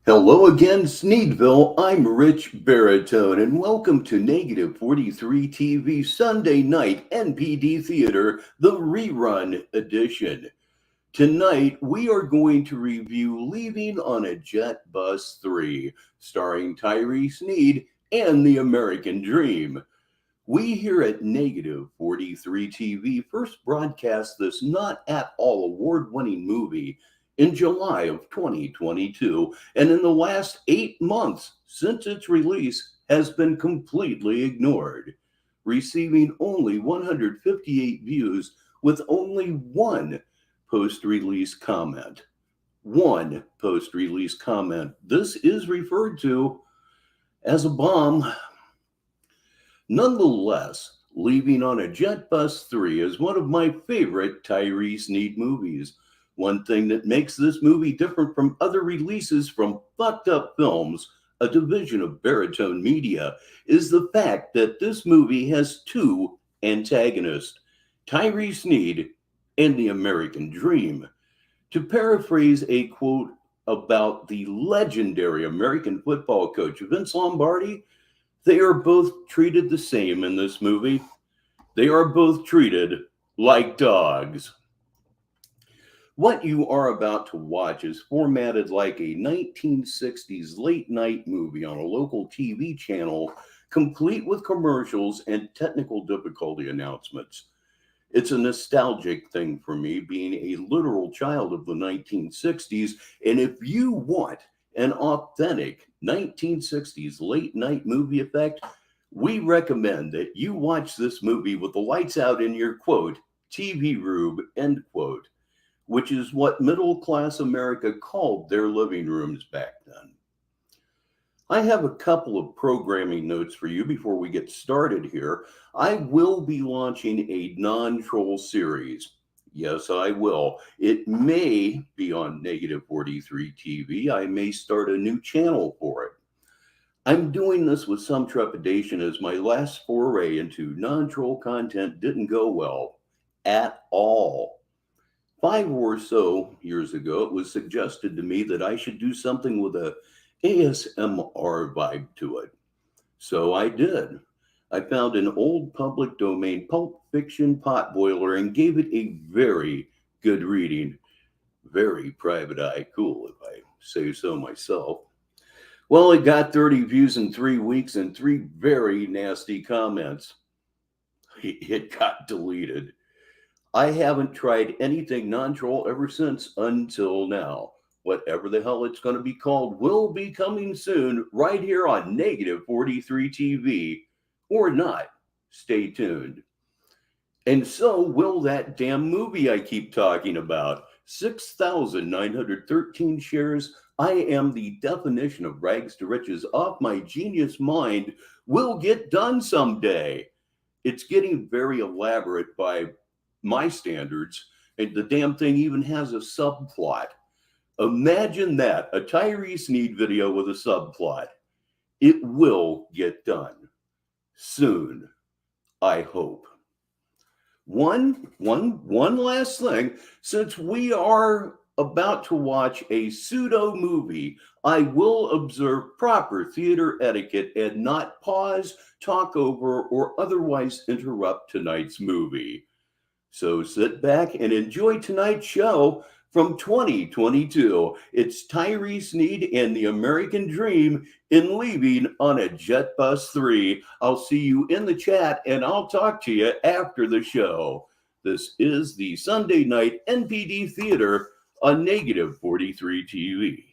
Hello again, Sneedville. I'm Rich Baritone, and welcome to Negative 43 TV Sunday Night NPD Theater, the rerun edition. Tonight, we are going to review Leaving on a Jet Bus 3, starring Tyree, Sneed, and the American Dream. We here at Negative 43 TV first broadcast this not at all award winning movie in July of 2022, and in the last 8 months since its release has been completely ignored, receiving only 158 views with only one post release comment. One post release comment. This is referred to as a bomb. Nonetheless, Leaving on a Jet Bus 3 is one of my favorite Tyrese Sneed movies. One thing that makes this movie different from other releases from Fucked Up Films, a division of Baritone Media, is the fact that this movie has two antagonists, Tyrese Sneed and the American Dream. To paraphrase a quote about the legendary American football coach Vince Lombardi, they are both treated the same in this movie. They are both treated like dogs. What you are about to watch is formatted like a 1960s late night movie on a local TV channel, complete with commercials and technical difficulty announcements. It's a nostalgic thing for me, being a literal child of the 1960s. And if you want an authentic 1960s late night movie effect, we recommend that you watch this movie with the lights out in your quote, TV room, end quote, which is what middle class America called their living rooms back then. I have a couple of programming notes for you before we get started here. I will be launching a non-troll series. Yes, I will. It may be on Negative 43 TV. I may start a new channel for it. I'm doing this with some trepidation as my last foray into non-troll content didn't go well at all. 5 or so years ago, it was suggested to me that I should do something with a ASMR vibe to it. So I did. I found an old public domain pulp fiction potboiler and gave it a very good reading. Very private eye cool, if I say so myself. Well, it got 30 views in 3 weeks and 3 very nasty comments. It got deleted. I haven't tried anything non-troll ever since until now. Whatever the hell it's going to be called will be coming soon right here on Negative 43 TV. Or not. Stay tuned. And so will that damn movie I keep talking about. 6,913 shares. I am the definition of rags to riches off my genius mind. Will get done someday. It's getting very elaborate by my standards. And the damn thing even has a subplot. Imagine that, a Tyree Sneed video with a subplot. It will get done soon, I hope. One last thing. Since we are about to watch a pseudo movie, I will observe proper theater etiquette and not pause, talk over, or otherwise interrupt tonight's movie. So sit back and enjoy tonight's show from 2022. It's Tyree Sneed and the American Dream in Leaving on a Jet Bus 3. I'll see you in the chat and I'll talk to you after the show. This is the Sunday Night NPD Theater on Negative 43 TV.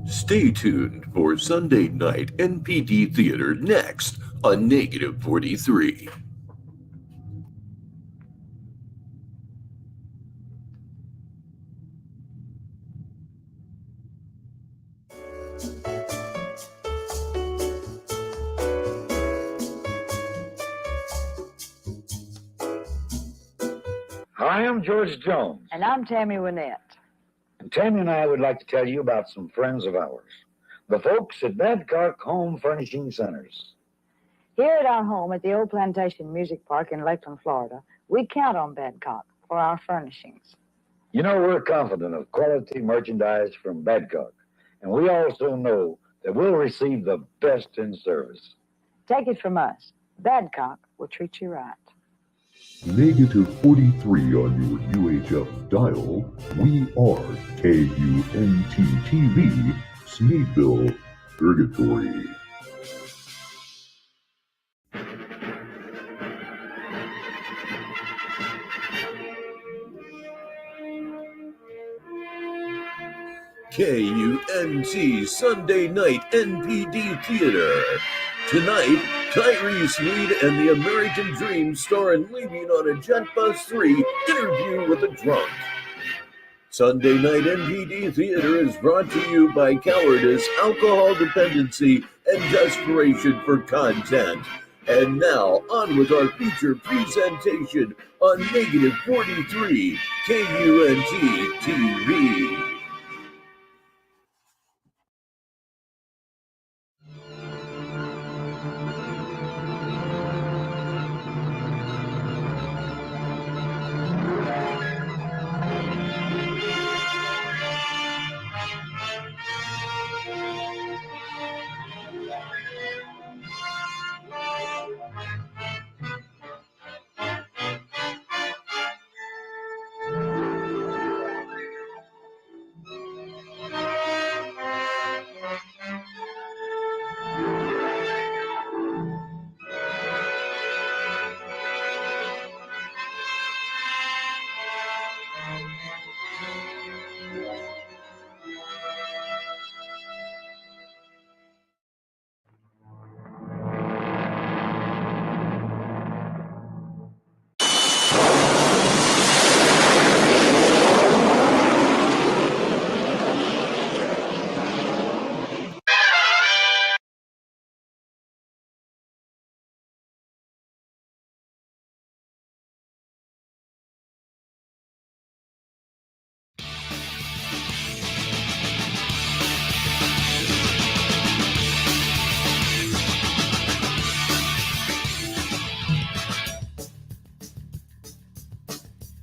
Stay tuned for Sunday Night NPD Theater next on Negative 43. Hi, I'm George Jones. And I'm Tammy Wynette. And Tammy and I would like to tell you about some friends of ours, the folks at Badcock Home Furnishing Centers. Here at our home at the Old Plantation Music Park in Lakeland, Florida, we count on Badcock for our furnishings. You know, we're confident of quality merchandise from Badcock, and we also know that we'll receive the best in service. Take it from us. Badcock will treat you right. Negative 43 on your UHF dial. We are KUNT-TV, Sneedville, Purgatory. KUNT Sunday Night NPD Theater. Tonight, Tyree, Sneed, and the American Dream star in Leaving on a Jet Bus 3 Interview with a Drunk. Sunday Night NPD Theater is brought to you by cowardice, alcohol dependency, and desperation for content. And now, on with our feature presentation on Negative 43 KUNT TV.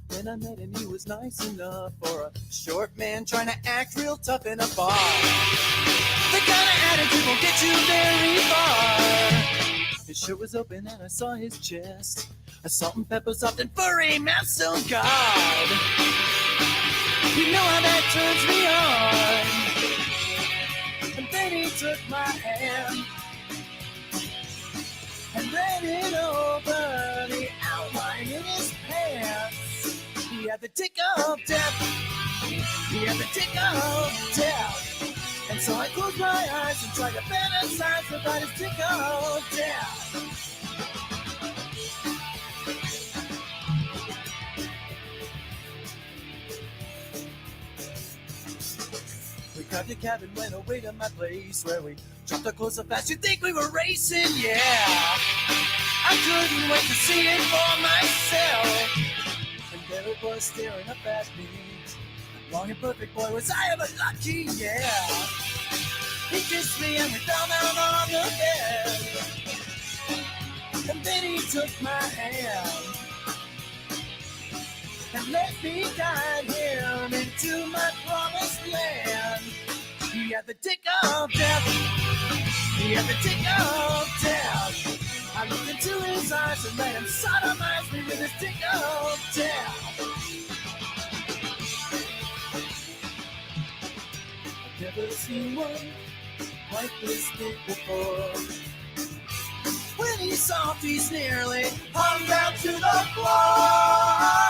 When I met him, he was nice enough for a short man trying to act real tough in a bar. The kind of attitude won't get you very far. His shirt was open and I saw his chest. A salt and pepper soft and furry mouth, so God. You know how that turns me on. And then he took my hand and read it over the outline in his pants. He had the tick of death. He had the tick of death. And so I closed my eyes and tried to fantasize about his tick of death. We grabbed a cab and went away to my place where we dropped our clothes so fast you'd think we were racing, yeah. I couldn't wait to see it for myself. And there it was staring up at me. Long and perfect, boy, was I ever lucky, yeah. He kissed me and we fell down on the bed. And then he took my hand and let me guide him into my promised land. He had the tick of death. He had the tick of death. I looked into his eyes and let him sodomize me with his tick of death. I've never seen one like this big before. When he's soft, he's nearly hung down to the floor.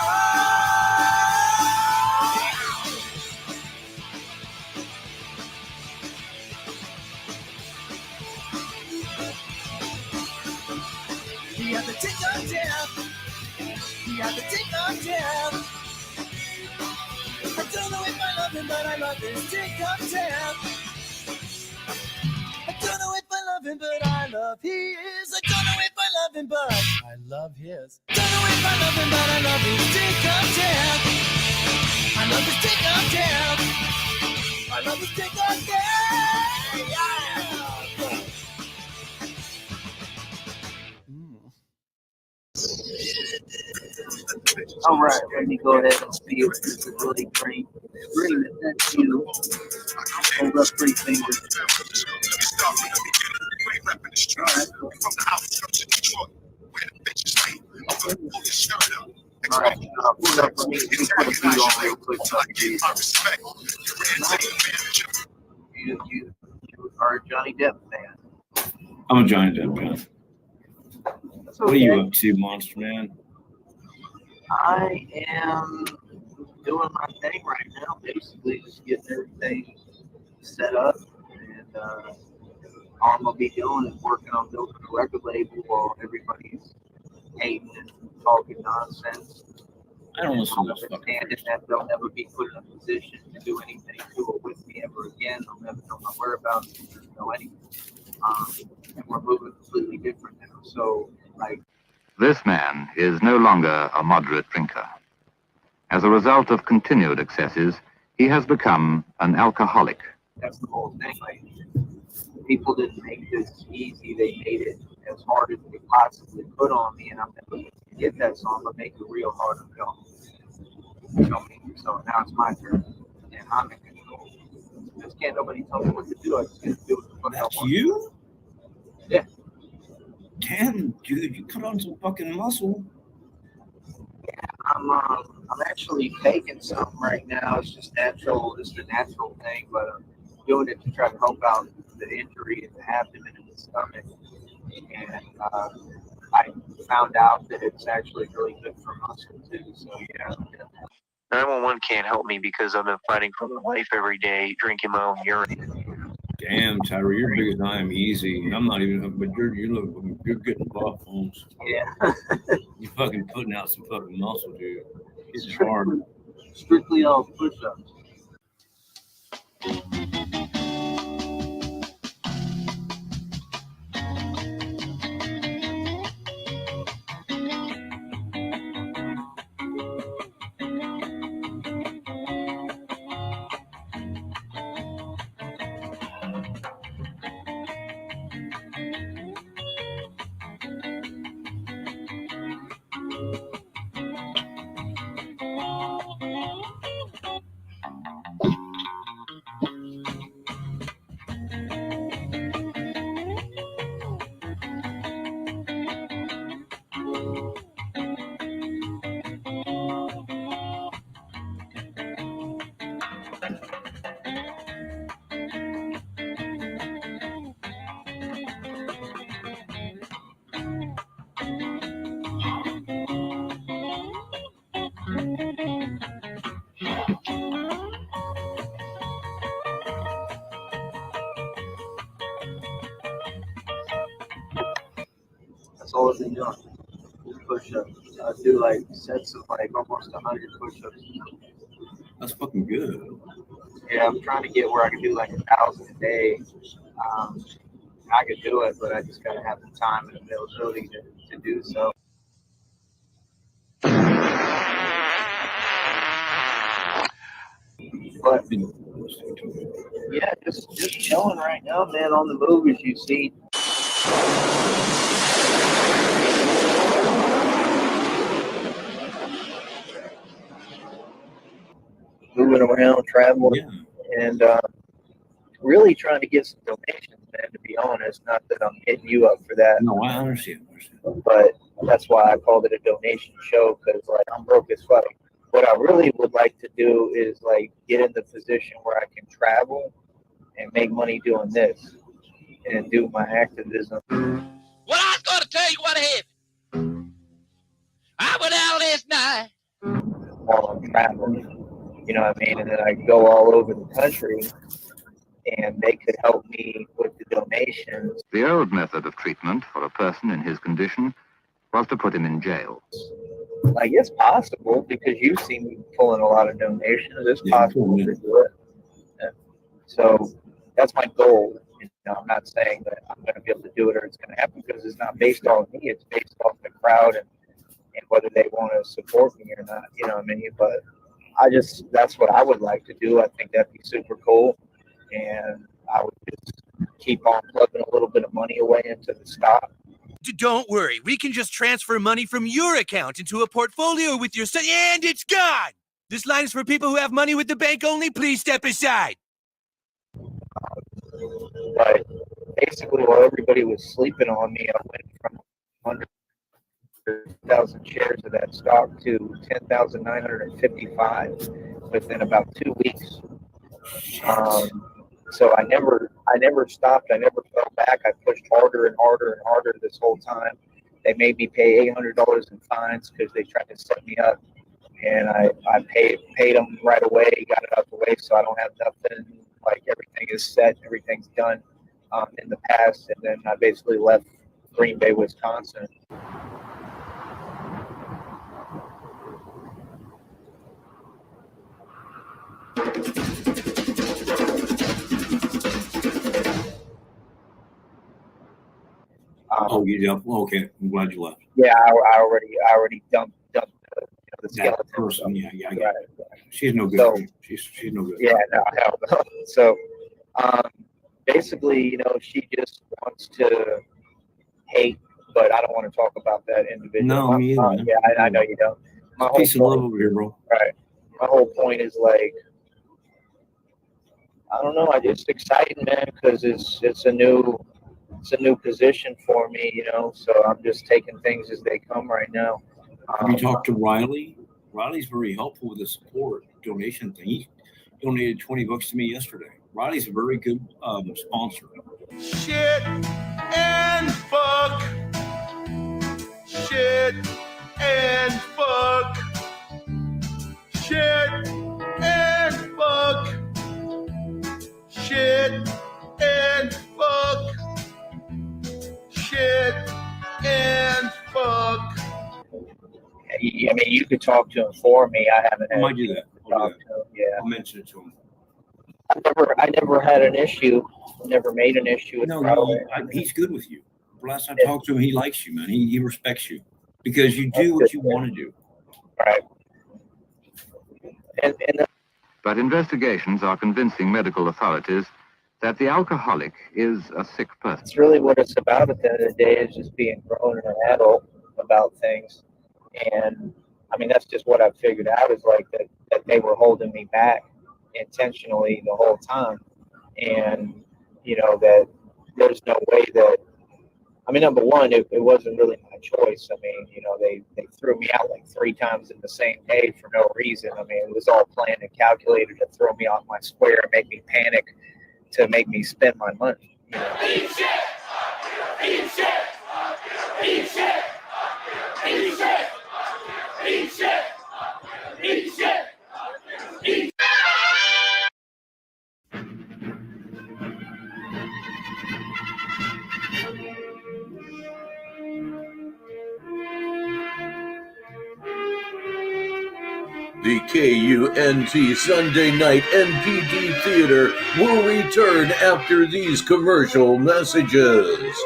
He had the tick of death. He had the tick of death. I don't know if I love him, but I love his tick of death. I don't know if I love him, but I love his. I don't know if I love him, but I love his. Don't know if I love him, but I love his tick of death. I love his tick of death. I love his tick of death. Yeah. All right, let me go ahead and feel this really green. Green, that's you. Hold up three fingers. All right, cool. All right, pull up for me. Let me put a beat on real quick. You are a Johnny Depp fan. I'm a Johnny Depp fan. That's What are you okay. up to, Monster Man? I am doing my thing right now, basically just getting everything set up, and all I'm gonna be doing is working on building a record label while everybody's hating and talking nonsense. I don't listen to this fucking Understanding that they'll never be put in a position to do anything to or with me ever again. They'll never know my whereabouts, know anything. And we're moving completely different now. So, like, This man is no longer a moderate drinker. As a result of continued excesses, he has become an alcoholic. that's the whole thing. Like, people didn't make this easy. They made it as hard as they possibly could on me, and I'm never going to get that, so I'm going to make it real hard on y'all. You know what I mean? So now it's my turn, and I'm in control. Just can't nobody tell me what to do. I just get to do what the fuck I That's want. you? Yeah. Damn, dude, you put on some fucking muscle. I'm actually taking something right now. It's just natural. It's the natural thing, but I'm doing it to try to help out the injury in the abdomen and the stomach. And I found out that it's actually really good for muscle too. So yeah. 911 can't help me because I've been fighting for my life every day, drinking my own urine. Damn, Tyree, you're big as I am. Easy. I'm not even, but you're getting buff, Holmes. Yeah. You're fucking putting out some fucking muscle, dude. It's hard. Strictly all push-ups. That's all I've been doing. Push-ups. I do like sets of like almost 100 push-ups. That's fucking good. Yeah, I'm trying to get where I can do like 1,000 a day. I could do it, but I just gotta have the time and availability to do so. But yeah, just chilling right now, man. On the move, as you see. Moving around, traveling, and really trying to get some donations, man, to be honest. Not that I'm hitting you up for that. No, I understand. But that's why I called it a donation show, because like I'm broke as fuck. What I really would like to do is like get in the position where I can travel and make money doing this and do my activism. Well, I was going to tell you what happened. I went out last night while I'm traveling, you know what I mean? And then I go all over the country, and they could help me with the donations. The old method of treatment for a person in his condition was to put him in jail. Like, it's possible, because you see me pulling a lot of donations. It's possible to do it. And so that's my goal. You know, I'm not saying that I'm going to be able to do it or it's going to happen, because it's not based on me. It's based off the crowd and whether they want to support me or not. You know what I mean? But that's what I would like to do. I think that'd be super cool. And I would just keep on plugging a little bit of money away into the stock. Don't worry, we can just transfer money from your account into a portfolio with your son, and it's gone! This line is for people who have money with the bank only. Please step aside. But basically, while everybody was sleeping on me, I went from 100,000 shares of that stock to 10,955 within about 2 weeks. So I never stopped. I never fell back. I pushed harder and harder and harder this whole time. They made me pay $800 in fines because they tried to set me up, and I paid them right away, got it out the way, so I don't have nothing. Like, everything is set, everything's done in the past, and then I basically left Green Bay, Wisconsin. You jumped. Okay, I'm glad you left. Yeah, I already dumped the skeleton. That person, yeah, I got it. She's no good. So, she's no good. Yeah, no, hell no. So, basically, you know, she just wants to hate, but I don't want to talk about that individual. No, me either. Yeah, I know you don't. My whole Piece of love over here, bro. Right. My whole point is, like, I don't know. I just excited, man, because it's a new position for me, you know. So I'm just taking things as they come right now. Have you talked to Riley? Riley's very helpful with the support donation thing. He donated $20 to me yesterday. Riley's a very good sponsor. Shit and fuck. Shit and fuck. Shit and fuck. Shit and fuck. Shit and fuck. I mean, you could talk to him for me. I haven't. I might do that. Yeah, I'll mention it to him. I never had an issue. Never made an issue with he's good with you. Last time I talked to him, he likes you, man. He respects you because you do what you want to do. Right. But investigations are convincing medical authorities that the alcoholic is a sick person. It's really what it's about at the end of the day, is just being grown and an adult about things. And I mean, that's just what I've figured out, is like that they were holding me back intentionally the whole time. And, you know, that there's no way that, I mean, number one, it wasn't really my choice. I mean, you know, they threw me out like 3 times in the same day for no reason. I mean, it was all planned and calculated to throw me off my square and make me panic, to make me spend my money. You know? Eat shit! Eat shit! Eat shit! Eat shit! Eat shit! Eat shit! Eat. The KUNT Sunday Night NPD Theater will return after these commercial messages.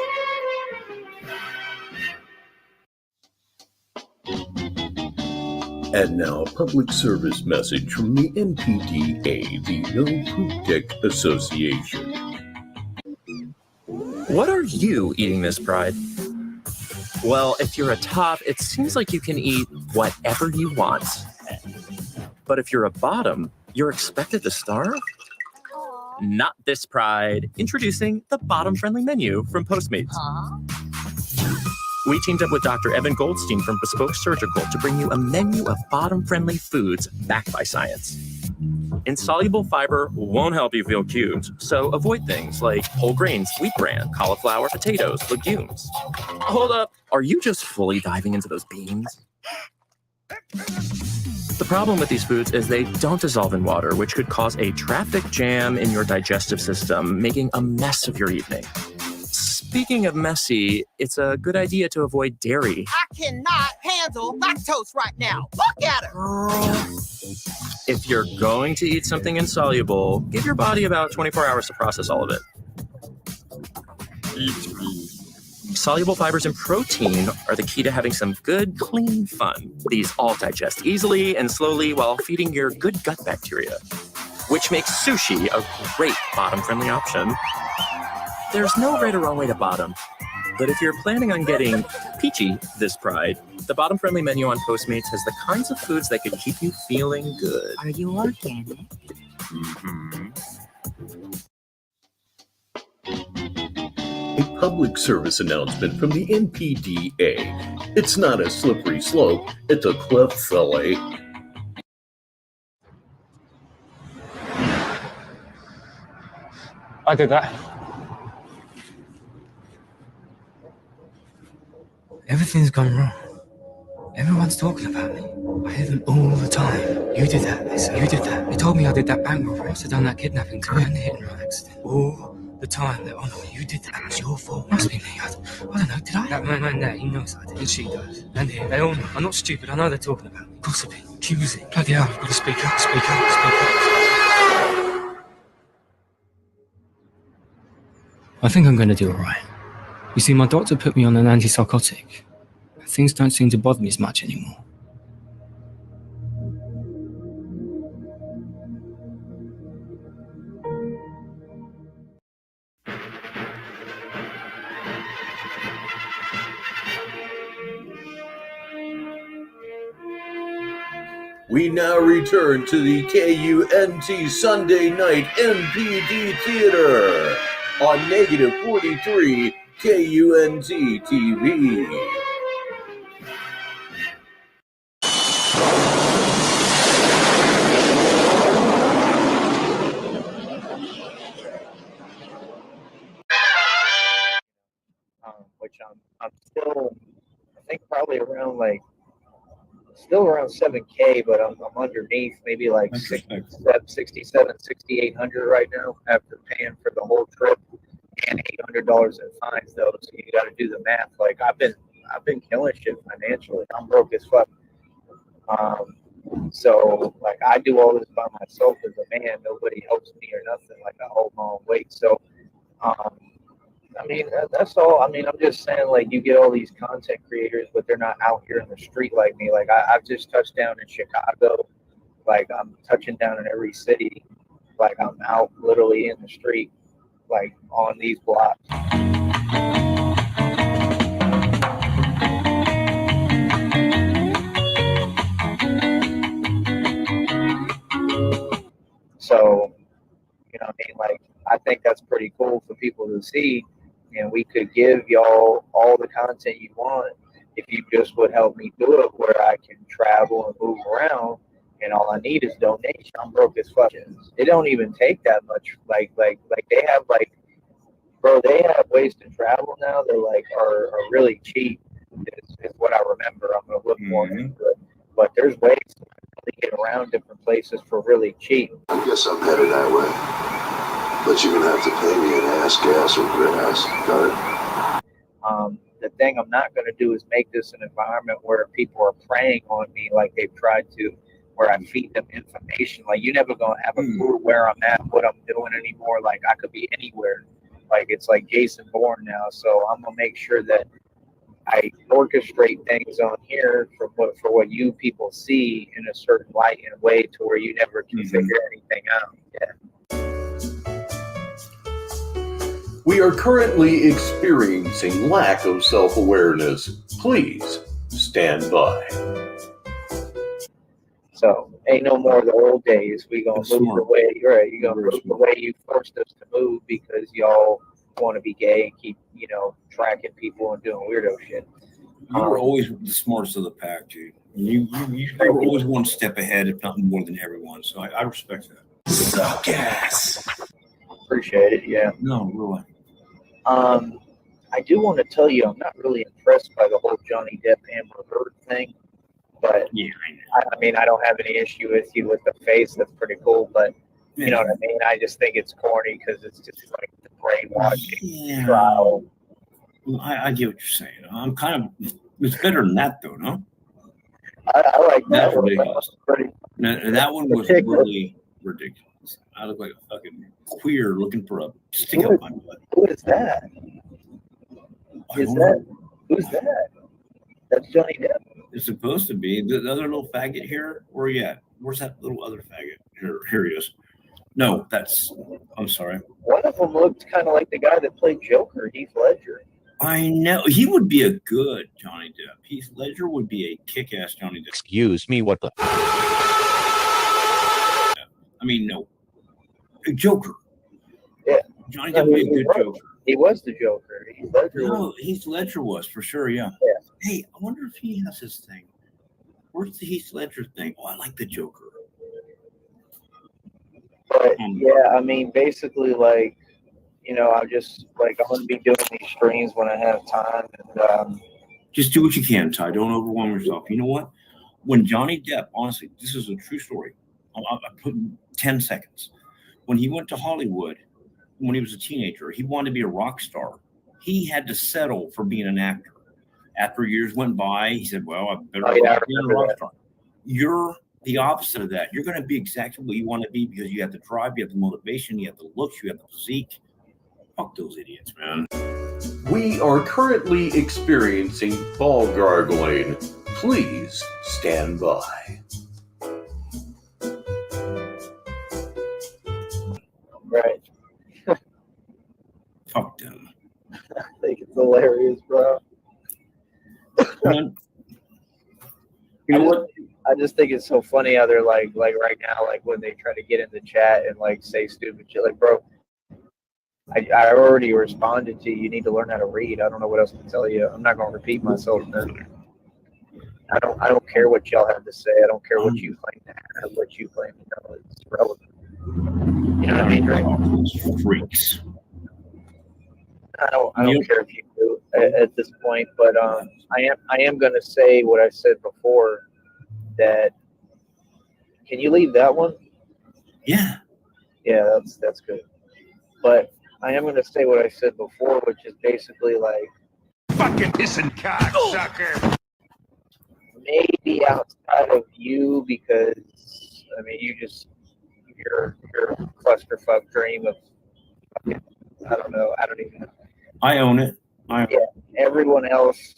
And now, a public service message from the NPDA, the No Poop Deck Association. What are you eating, Miss Pride? Well, if you're a top, it seems like you can eat whatever you want. But if you're a bottom, you're expected to starve? Not this Pride. Introducing the bottom-friendly menu from Postmates. We teamed up with Dr. Evan Goldstein from Bespoke Surgical to bring you a menu of bottom-friendly foods backed by science. Insoluble fiber won't help you feel cute, so avoid things like whole grains, wheat bran, cauliflower, potatoes, legumes. Hold up, are you just fully diving into those beans? The problem with these foods is they don't dissolve in water, which could cause a traffic jam in your digestive system, making a mess of your evening. Speaking of messy, it's a good idea to avoid dairy. I cannot handle lactose right now. Look at her. If you're going to eat something insoluble, give your body about 24 hours to process all of it. Soluble fibers and protein are the key to having some good, clean fun. These all digest easily and slowly while feeding your good gut bacteria, which makes sushi a great bottom-friendly option. There's no right or wrong way to bottom, but if you're planning on getting peachy this Pride, the bottom-friendly menu on Postmates has the kinds of foods that could keep you feeling good. Are you organic? Mm-hmm. A public service announcement from the NPDA. It's not a slippery slope, it's a cliff, silly. I did that. Everything's gone wrong. Everyone's talking about me. I hear them all the time. You did that, they say. You did that. They told me I did that bank robbery. I must have done that kidnapping too. And the hit and run accident. All the time they're on me. You did that. It was your fault. Must be me. I don't know. Did I? That man there, he knows I did. And she does. And here, they all know. I'm not stupid. I know they're talking about me. Gossiping. Accusing. Bloody hell. I've got to speak up. Speak up. Speak up. I think I'm going to do all right. You see, my doctor put me on an antipsychotic. Things don't seem to bother me as much anymore. We now return to the KUNT Sunday Night NPD Theater on negative 43 KUNT TV. Which I'm still, I think probably around like, still around 7K, but I'm underneath maybe like 67, 6,800 right now after paying for the whole trip and $800 in fines though. So you got to do the math. Like I've been killing shit financially. I'm broke as fuck. So like I do all this by myself as a man. Nobody helps me or nothing. Like I hold my own weight. So, I mean, that's all. I mean, I'm just saying, like, you get all these content creators, but they're not out here in the street like me. Like, I've just touched down in Chicago. Like, I'm touching down in every city. Like, I'm out literally in the street, like, on these blocks. So, you know what I mean? Like, I think that's pretty cool for people to see. And we could give y'all all the content you want if you just would help me do it where I can travel and move around and all I need is donation. I'm broke as fuck. It don't even take that much. Like they have like, bro, they have ways to travel now. They're like, are really cheap is what I remember. I'm going to look more into it. But there's ways to get around different places for really cheap. I guess I'm headed that way. But you're gonna have to pay me in ass gas or grass. Got it? The thing I'm not gonna do is make this an environment where people are preying on me like they've tried to, where I feed them information. Like you're never gonna have a clue where I'm at, what I'm doing anymore. Like I could be anywhere. Like it's like Jason Bourne now. So I'm gonna make sure that I orchestrate things on here for what you people see in a certain light and way to where you never can figure anything out. Yeah. We are currently experiencing lack of self-awareness. Please stand by. So ain't no more of the old days. We gonna move the way, right? You gonna move the way you forced us to move because y'all want to be gay and keep, you know, tracking people and doing weirdo shit. You were always the smartest of the pack, dude. You were always one step ahead, if not more than everyone. So I respect that. Suck ass. Appreciate it. Yeah. No, really. I do want to tell you, I'm not really impressed by the whole Johnny Depp Amber Heard thing, but yeah, I mean, I don't have any issue with you with the face. That's pretty cool, but you know what I mean? I just think it's corny because it's just like the brainwashing trial. I get what you're saying. I'm kind of. It's better than that, though, no? I like That's that one. ridiculous. That one was really ridiculous. I look like a fucking queer looking for a stick up my butt. Who is that? Who's that? That's Johnny Depp. It's supposed to be the other little faggot here. Where you at? Where's that little other faggot? Here he is. No, that's. I'm sorry. One of them looked kind of like the guy that played Joker, Heath Ledger. I know he would be a good Johnny Depp. Heath Ledger would be a kick-ass Johnny Depp. Excuse me, what the? I mean, no, a Joker. Yeah, Johnny Depp would be a good Joker. He was the Joker. Heath Ledger. No, Heath Ledger was for sure. Yeah. Hey, I wonder if he has his thing. Where's the Heath Ledger thing? Oh, I like the Joker. But yeah, I mean, basically, like, you know, I'm just like I'm gonna be doing these streams when I have time, and just do what you can, Ty. Don't overwhelm yourself. You know what? When Johnny Depp, honestly, this is a true story. I put 10 seconds. When he went to Hollywood, when he was a teenager, he wanted to be a rock star. He had to settle for being an actor. After years went by, he said, "Well, I better be a rock star." You're the opposite of that. You're going to be exactly what you want to be because you have the drive, you have the motivation, you have the looks, you have the physique. Fuck those idiots, man. We are currently experiencing ball gargling. Please stand by. right. Fuck them. I think it's hilarious, bro. I just think it's so funny how they're like right now, like when they try to get in the chat and like say stupid shit, like, bro, I already responded to you. You need to learn how to read. I don't know what else to tell you. I'm not going to repeat myself. I don't care what y'all have to say. I don't care what you claim to have, what you claim to know. It's relevant. You know what I mean, right? Freaks. I don't care if you do at this point, but I am going to say what I said before. That can you leave that one? Yeah. Yeah, that's good. But I am going to say what I said before, which is basically like fucking pissing cocksucker. Maybe outside of you, because I mean, you're a clusterfuck dream of fucking, I don't know. I don't even know. I own it. Yeah. Everyone else.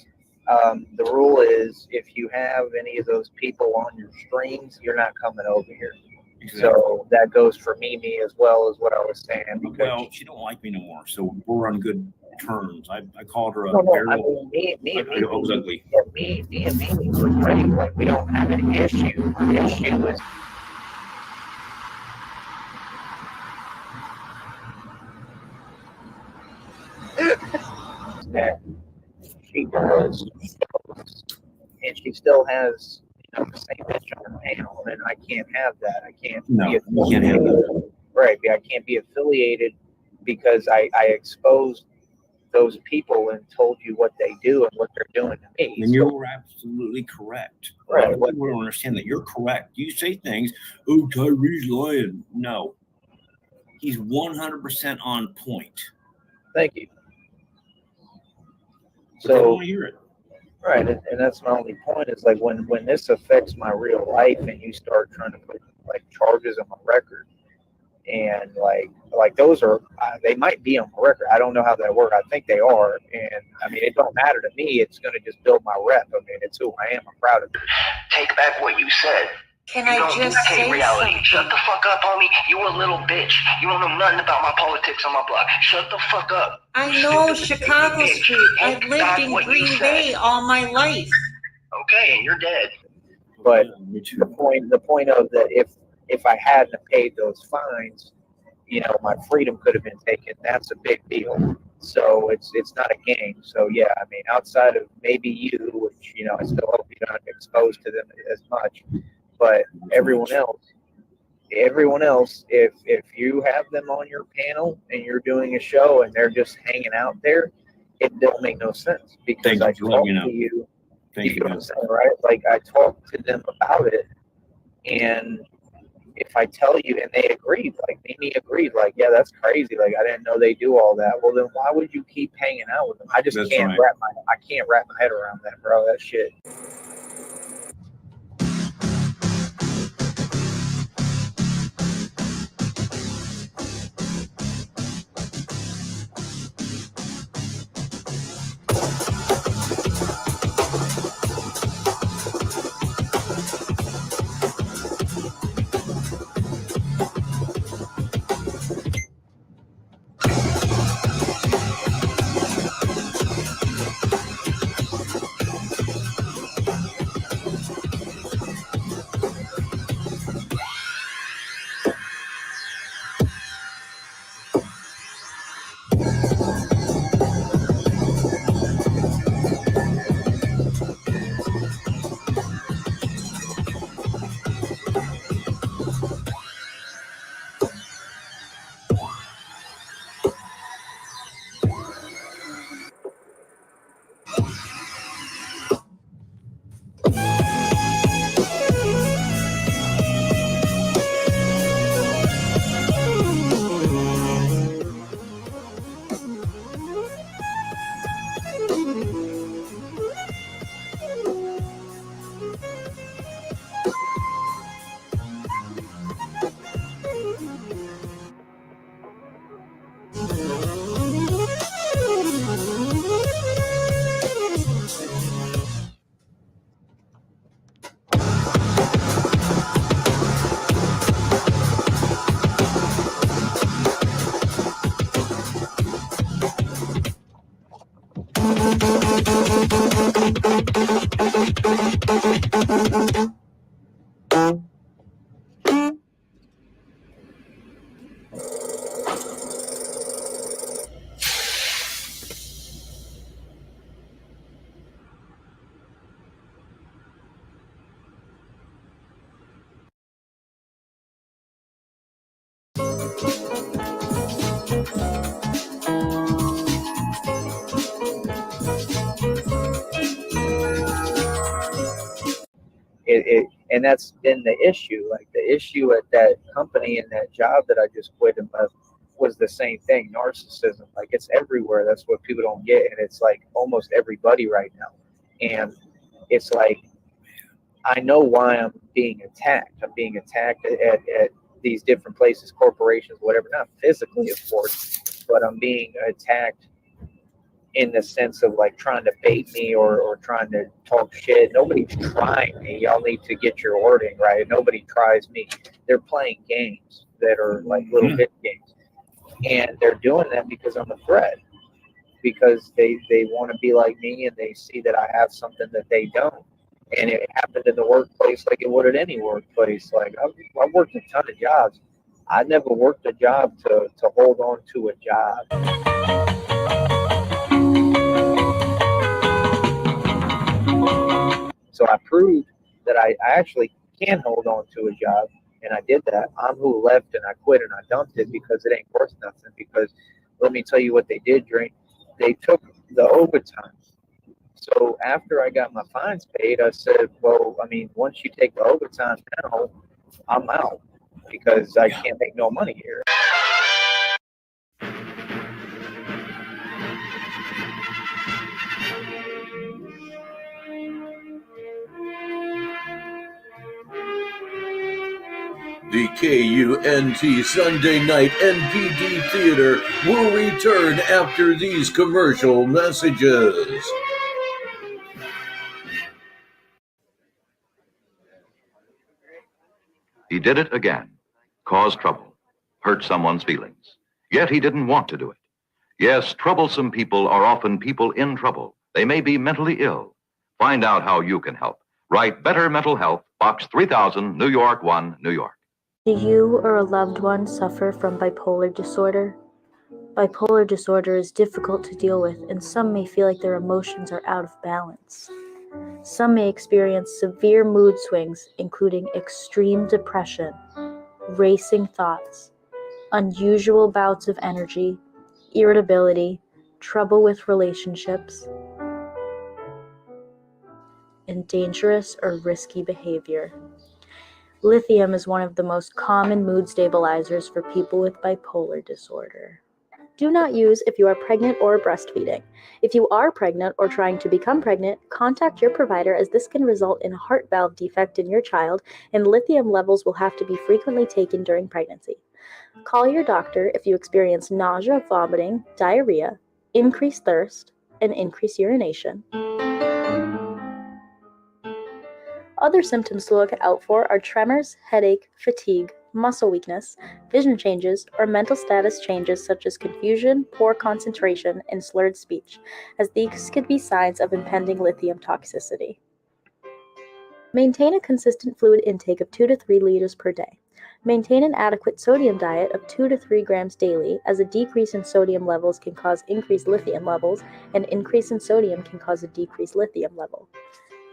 The rule is if you have any of those people on your streams, you're not coming over here. Exactly. So that goes for Mimi as well as what I was saying. Because well, she don't like me no more, so we're on good terms. I called her a I barrel. mean, me and I was ugly. Yeah, me and Mimi were great. Like we don't have an issue. The issue is that she does, and she still has, you know, the same bitch on her panel, and I can't have that. I can't. No, you can't have that. Right? I can't be affiliated because I exposed those people and told you what they do and what they're doing to me. And you're absolutely correct. Right. People don't understand that. You're correct. You say things. Oh, Tyree's lying. No, he's 100% on point. Thank you. But so I don't hear it. Right, and that's my only point is like when this affects my real life and you start trying to put like charges on my record and like those are they might be on my record. I don't know how that works. I think they are, and I mean it don't matter to me. It's going to just build my rep. I mean it's who I am. I'm proud of it. Take back what you said. Can I just say reality. something? Shut the fuck up, homie. You a little bitch. You don't know nothing about my politics on my block. Shut the fuck up. I know Chicago Street. I've lived in Green Bay all my life. Okay, and you're dead. But the point of that, if I hadn't paid those fines, you know, my freedom could have been taken. That's a big deal. So it's not a game. So yeah, I mean, outside of maybe you, which you know, I still hope you're not exposed to them as much. But everyone else, if you have them on your panel and you're doing a show and they're just hanging out there, it don't make no sense because I talked to you. You know what I'm saying, right? Like I talked to them about it, and if I tell you and they agreed, like Mimi agreed, like, yeah, that's crazy. Like, I didn't know they do all that. Well, then why would you keep hanging out with them? I just can't wrap my head around that, bro. That shit. And that's been the issue. Like the issue at that company and that job that I just quit and left was the same thing. Narcissism. Like it's everywhere. That's what people don't get. And it's like almost everybody right now. And it's like, I know why I'm being attacked. I'm being attacked at these different places, corporations, whatever, not physically, of course, but I'm being attacked in the sense of like trying to bait me or trying to talk shit. Nobody's trying me. Y'all need to get your wording right. Nobody tries me. They're playing games that are like little bit games. And they're doing that because I'm a threat. Because they want to be like me and they see that I have something that they don't. And it happened in the workplace like it would at any workplace. Like I worked a ton of jobs. I never worked a job to hold on to a job. So I proved that I actually can hold on to a job, and I did that. I'm who left and I quit and I dumped it because it ain't worth nothing. Because let me tell you what they did, Drink. They took the overtime. So after I got my fines paid, I said, well, I mean, once you take the overtime now, I'm out because I can't make no money here. The KUNT Sunday Night NPD Theater will return after these commercial messages. He did it again. Caused trouble. Hurt someone's feelings. Yet he didn't want to do it. Yes, troublesome people are often people in trouble. They may be mentally ill. Find out how you can help. Write Better Mental Health, Box 3000, New York 1, New York. Do you or a loved one suffer from bipolar disorder? Bipolar disorder is difficult to deal with, and some may feel like their emotions are out of balance. Some may experience severe mood swings, including extreme depression, racing thoughts, unusual bouts of energy, irritability, trouble with relationships, and dangerous or risky behavior. Lithium is one of the most common mood stabilizers for people with bipolar disorder. Do not use if you are pregnant or breastfeeding. If you are pregnant or trying to become pregnant, contact your provider as this can result in a heart valve defect in your child, and lithium levels will have to be frequently taken during pregnancy. Call your doctor if you experience nausea, vomiting, diarrhea, increased thirst, and increased urination. Other symptoms to look out for are tremors, headache, fatigue, muscle weakness, vision changes, or mental status changes such as confusion, poor concentration, and slurred speech, as these could be signs of impending lithium toxicity. Maintain a consistent fluid intake of 2 to 3 liters per day. Maintain an adequate sodium diet of 2 to 3 grams daily, as a decrease in sodium levels can cause increased lithium levels, and increase in sodium can cause a decreased lithium level.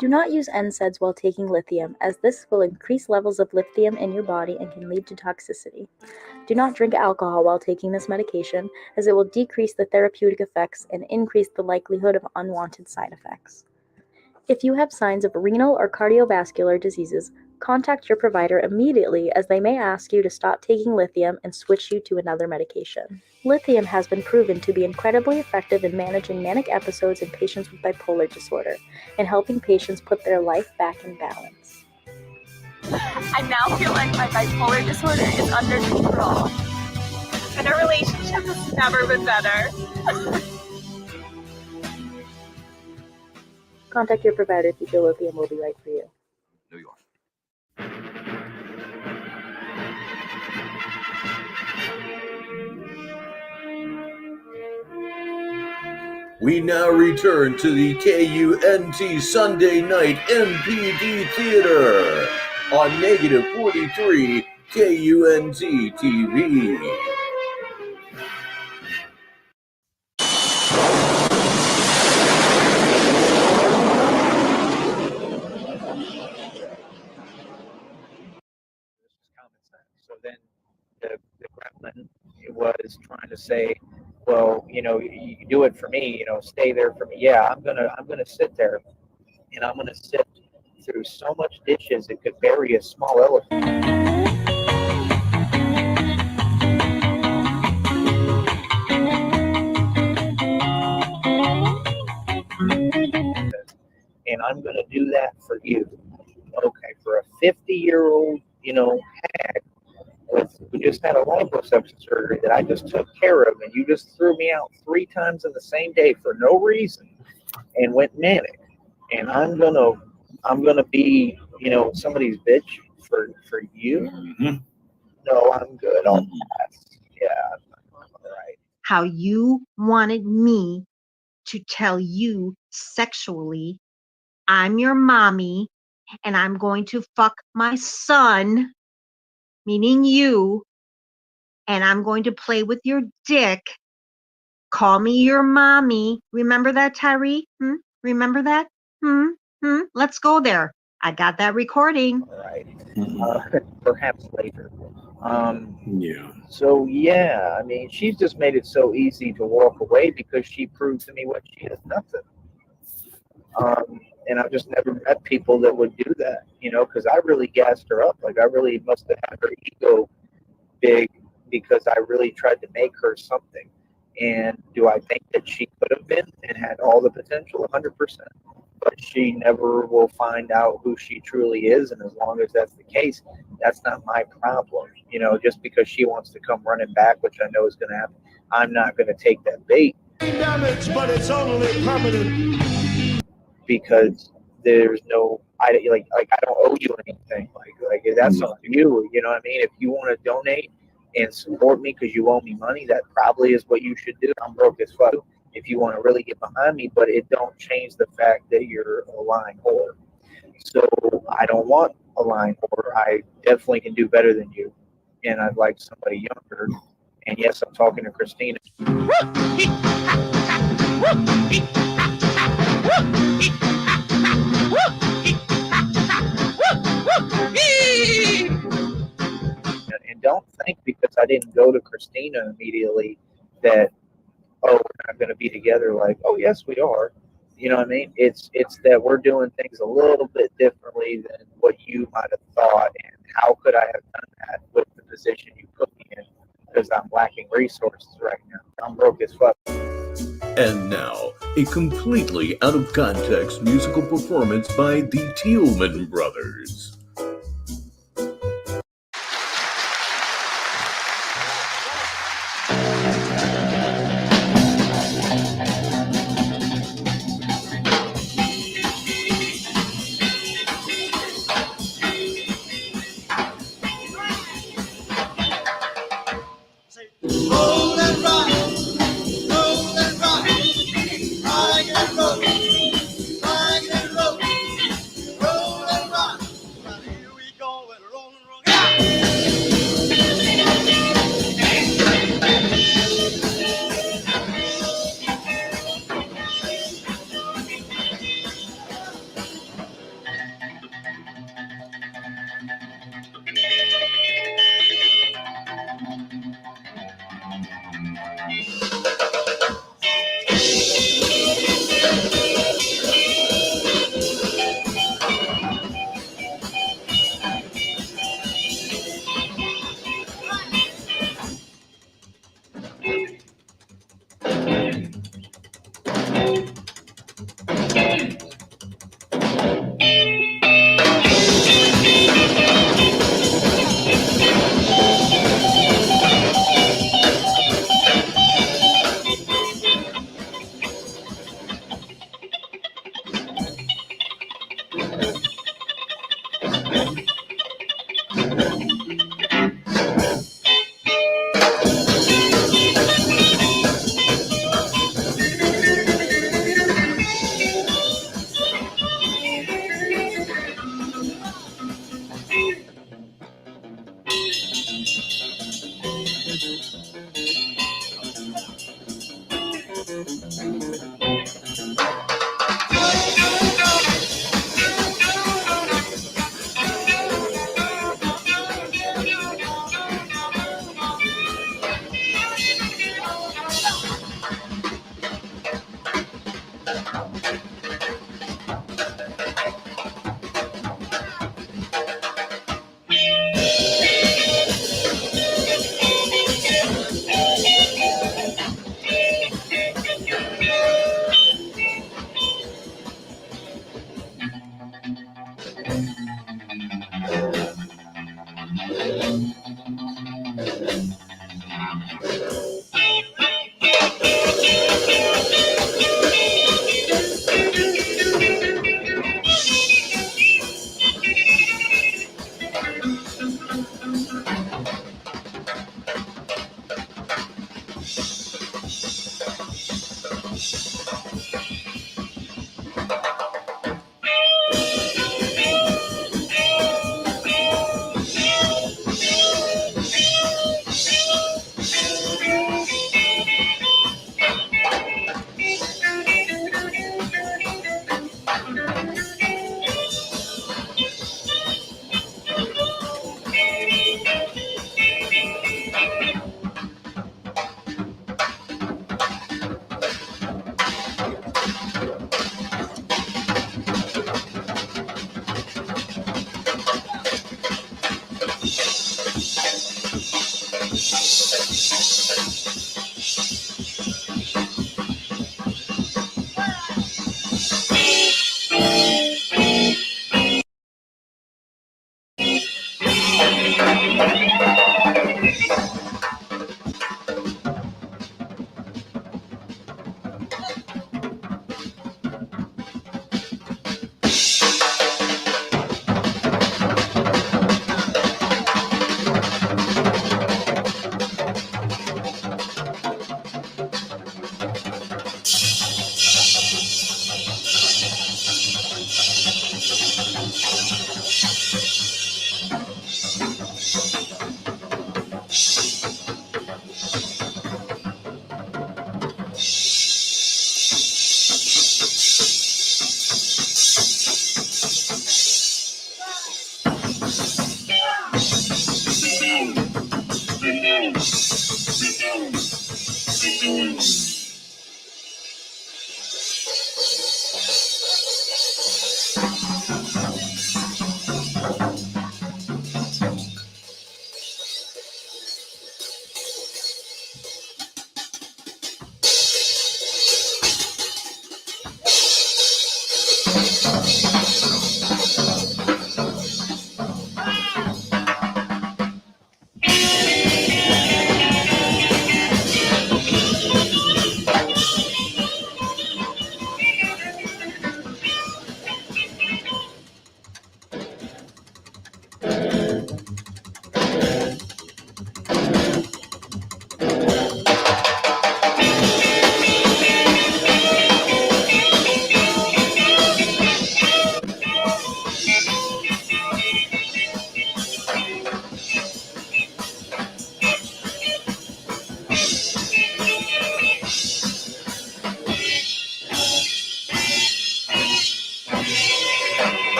Do not use NSAIDs while taking lithium, as this will increase levels of lithium in your body and can lead to toxicity. Do not drink alcohol while taking this medication, as it will decrease the therapeutic effects and increase the likelihood of unwanted side effects. If you have signs of renal or cardiovascular diseases, contact your provider immediately, as they may ask you to stop taking lithium and switch you to another medication. Lithium has been proven to be incredibly effective in managing manic episodes in patients with bipolar disorder and helping patients put their life back in balance. I now feel like my bipolar disorder is under control, and our relationship has never been better. Contact your provider if you feel lithium will be right for you. New York. We now return to the KUNT Sunday Night NPD Theater on negative 43 KUNT TV. So then the gremlin was trying to say, well, you do it for me, stay there for me. Yeah, I'm gonna sit there, and I'm gonna sit through so much dishes it could bury a small elephant. And I'm gonna do that for you. Okay, for a 50-year-old, hag who just had a liposuction surgery that I just took care of, and you just threw me out 3 times in the same day for no reason and went manic, and I'm gonna be somebody's bitch for you. Mm-hmm. No, I'm good. I'll pass. Yeah, all right. How you wanted me to tell you sexually, I'm your mommy and I'm going to fuck my son, meaning you, and I'm going to play with your dick. Call me your mommy. Remember that, Tyree? Remember that? Let's go there. I got that recording. All right. Perhaps later. Yeah. So yeah, I mean, she's just made it so easy to walk away because she proved to me what she is, nothing. And I've just never met people that would do that, because I really gassed her up. Like, I really must have had her ego big because I really tried to make her something. And do I think that she could have been and had all the potential? 100%. But she never will find out who she truly is. And as long as that's the case, that's not my problem. Just because she wants to come running back, which I know is going to happen, I'm not going to take that bait. Damage, but it's only permanent. Because there's no, I don't owe you anything. Like that's on you. You know what I mean? If you want to donate and support me because you owe me money, that probably is what you should do. I'm broke as fuck. If you want to really get behind me, but it don't change the fact that you're a lying whore. So I don't want a lying whore. I definitely can do better than you, and I'd like somebody younger. And yes, I'm talking to Christina. And don't think because I didn't go to Christina immediately that, oh, we're not going to be together. Like, oh, yes, we are. You know what I mean? It's that we're doing things a little bit differently than what you might have thought. And how could I have done that with the position you put me in? Because I'm lacking resources right now. I'm broke as fuck. And now, a completely out of context musical performance by the Tealman Brothers. Roll and rock, roll and rock, rock and roll, rock and roll, roll and rock. Now here we go and roll and roll.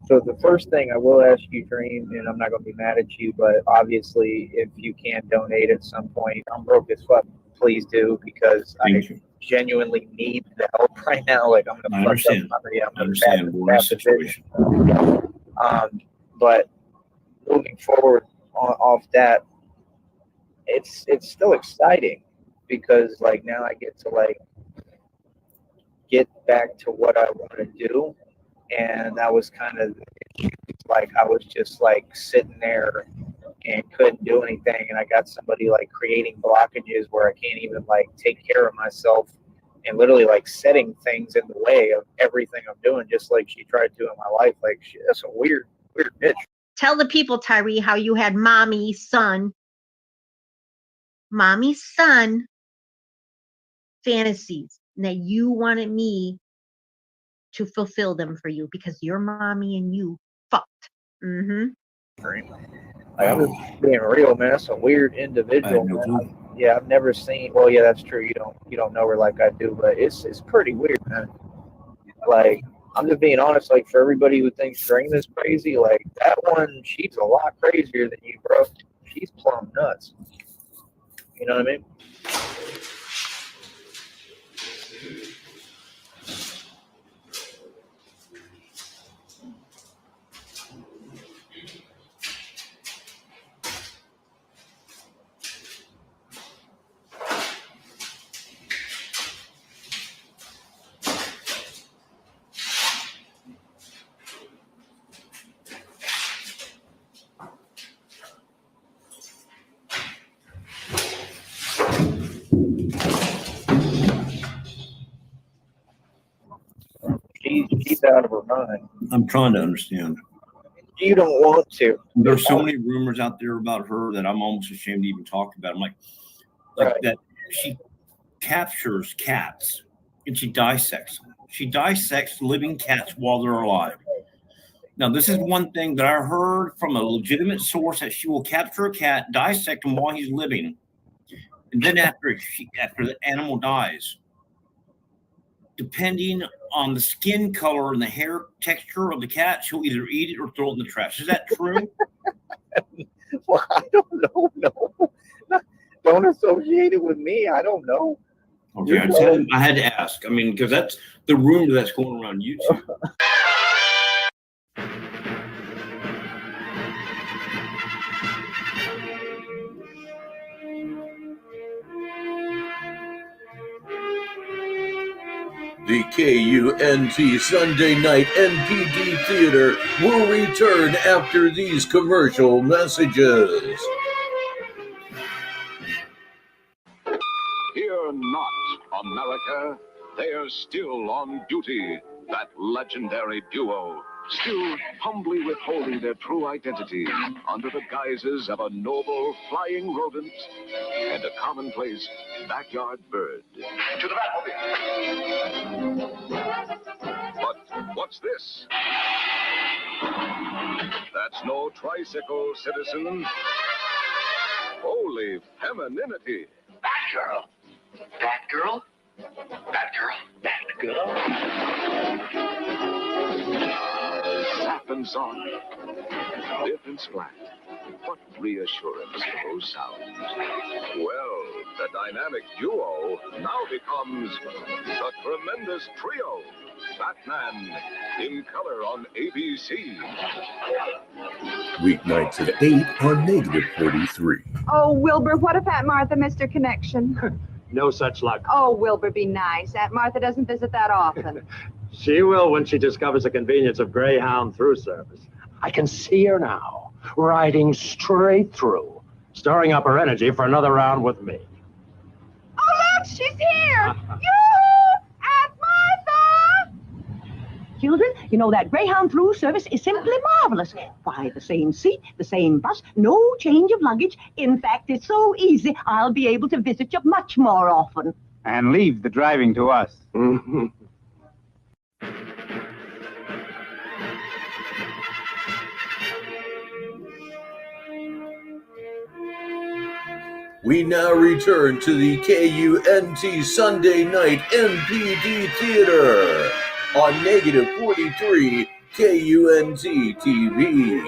So the first thing I will ask you, Dream, and I'm not going to be mad at you, but obviously if you can donate at some point, I'm broke as fuck. Please do, because I genuinely need the help right now. Like I'm going to understand. I understand. We're in a situation. But moving forward off that, it's still exciting because like now I get to like get back to what I want to do. And that was kind of like I was just like sitting there and couldn't do anything, and I got somebody like creating blockages where I can't even like take care of myself and literally like setting things in the way of everything I'm doing, just like she tried to in my life. Like that's a weird bitch. Tell the people, Tyree, how you had mommy, son fantasies, and that you wanted me to fulfill them for you because you're mommy and you fucked. Like, I'm just being real, man. That's a weird individual, man. I've never seen. Well, yeah, that's true. You don't know her like I do, but it's pretty weird, man. Like, I'm just being honest. Like, for everybody who thinks Dream is crazy, like that one, she's a lot crazier than you, bro. She's plumb nuts. You know what I mean? She's out of her mind. I'm trying to understand. You don't want to. There's so many rumors out there about her that I'm almost ashamed to even talk about. I'm like that she captures cats and she dissects them. She dissects living cats while they're alive. Now, this is one thing that I heard from a legitimate source, that she will capture a cat, dissect him while he's living, and then after the animal dies, depending on the skin color and the hair texture of the cat, she'll either eat it or throw it in the trash. Is that true? Well, I don't know. No, don't associate it with me. I don't know. Okay, I had to ask. I mean, because that's the rumor that's going around YouTube. The KUNT Sunday Night NPD Theater will return after these commercial messages. Fear not, America. They are still on duty. That legendary duo, still humbly withholding their true identity under the guises of a noble flying rodent and a commonplace backyard bird. To the Batmobile. But what's this? That's no tricycle, citizen. Holy femininity. Batgirl. Batgirl. Batgirl. Batgirl. Sap and song. Biff and Splat. What reassurance in those sounds. Well, the dynamic duo now becomes the tremendous trio. Batman in color on ABC. Weeknights at 8 on Negative 43. Oh, Wilbur, what if Aunt Martha missed her connection? No such luck. Oh, Wilbur, be nice. Aunt Martha doesn't visit that often. She will when she discovers the convenience of Greyhound through service. I can see her now, riding straight through, storing up her energy for another round with me. Oh, look, she's here! Yoo-hoo! Aunt Martha! Children, you know that Greyhound through service is simply marvelous. Why, the same seat, the same bus, no change of luggage. In fact, it's so easy, I'll be able to visit you much more often. And leave the driving to us. We now return to the KUNT Sunday Night NPD Theater on negative 43 KUNT TV.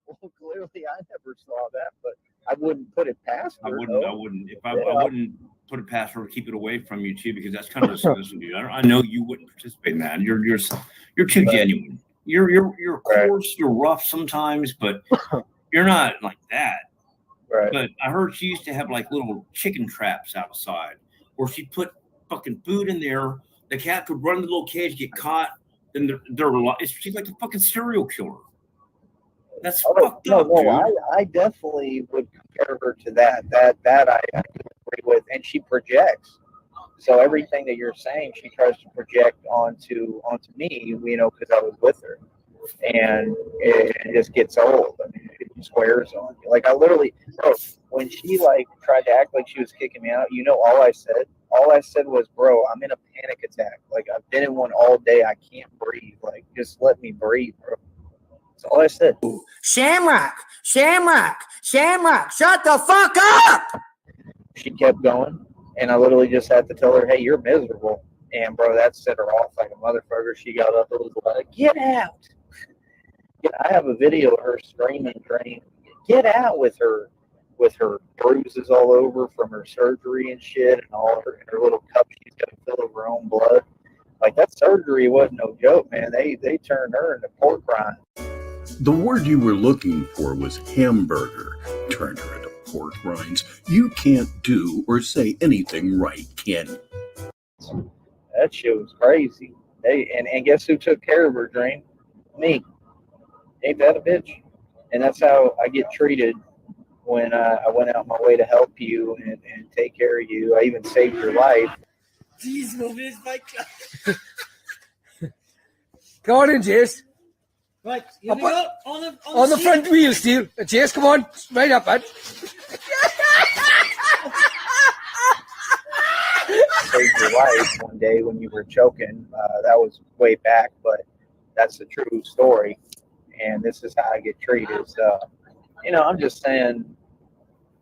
Well, clearly, I never saw that, but I wouldn't put it past her. I wouldn't. If I wouldn't put it past her to keep it away from you too, because that's kind of disgusting, dude. I know you wouldn't participate in that. You're too genuine. You're coarse. You're rough sometimes, but you're not like that. Right. But I heard she used to have like little chicken traps outside, where she put fucking food in there. The cat could run in the little cage, get caught, then she's like a fucking serial killer. That's fucked up, dude. I definitely would compare her to that. That I agree with, and she projects. So everything that you're saying, she tries to project onto me, you know, because I was with her, and it just gets old. I mean, it just wears on you. Like I literally, bro, when she like tried to act like she was kicking me out, you know, all I said was, bro, I'm in a panic attack. Like I've been in one all day. I can't breathe. Like just let me breathe, bro. That's all I said. Shamrock, shut the fuck up! She kept going, and I literally just had to tell her, hey, you're miserable. And, bro, that set her off like a motherfucker. She got up and was like, get out. Yeah, I have a video of her screaming, get out, with her bruises all over from her surgery and shit, and all her little cup she's got full of her own blood. Like, that surgery wasn't no joke, man. They turned her into pork rind. The word you were looking for was hamburger. Turned her into pork rinds. You can't do or say anything right, can you? That shit was crazy. And guess who took care of her, Dream? Me. Ain't that a bitch? And that's how I get treated when I went out my way to help you and take care of you. I even saved your life. Jeez, moving my class. Go on in, Jace. Right, here we go. On the front wheel, Steve. Jace, come on. Right up, bud. Saved your life one day when you were choking. That was way back, but that's the true story. And this is how I get treated. So, you know, I'm just saying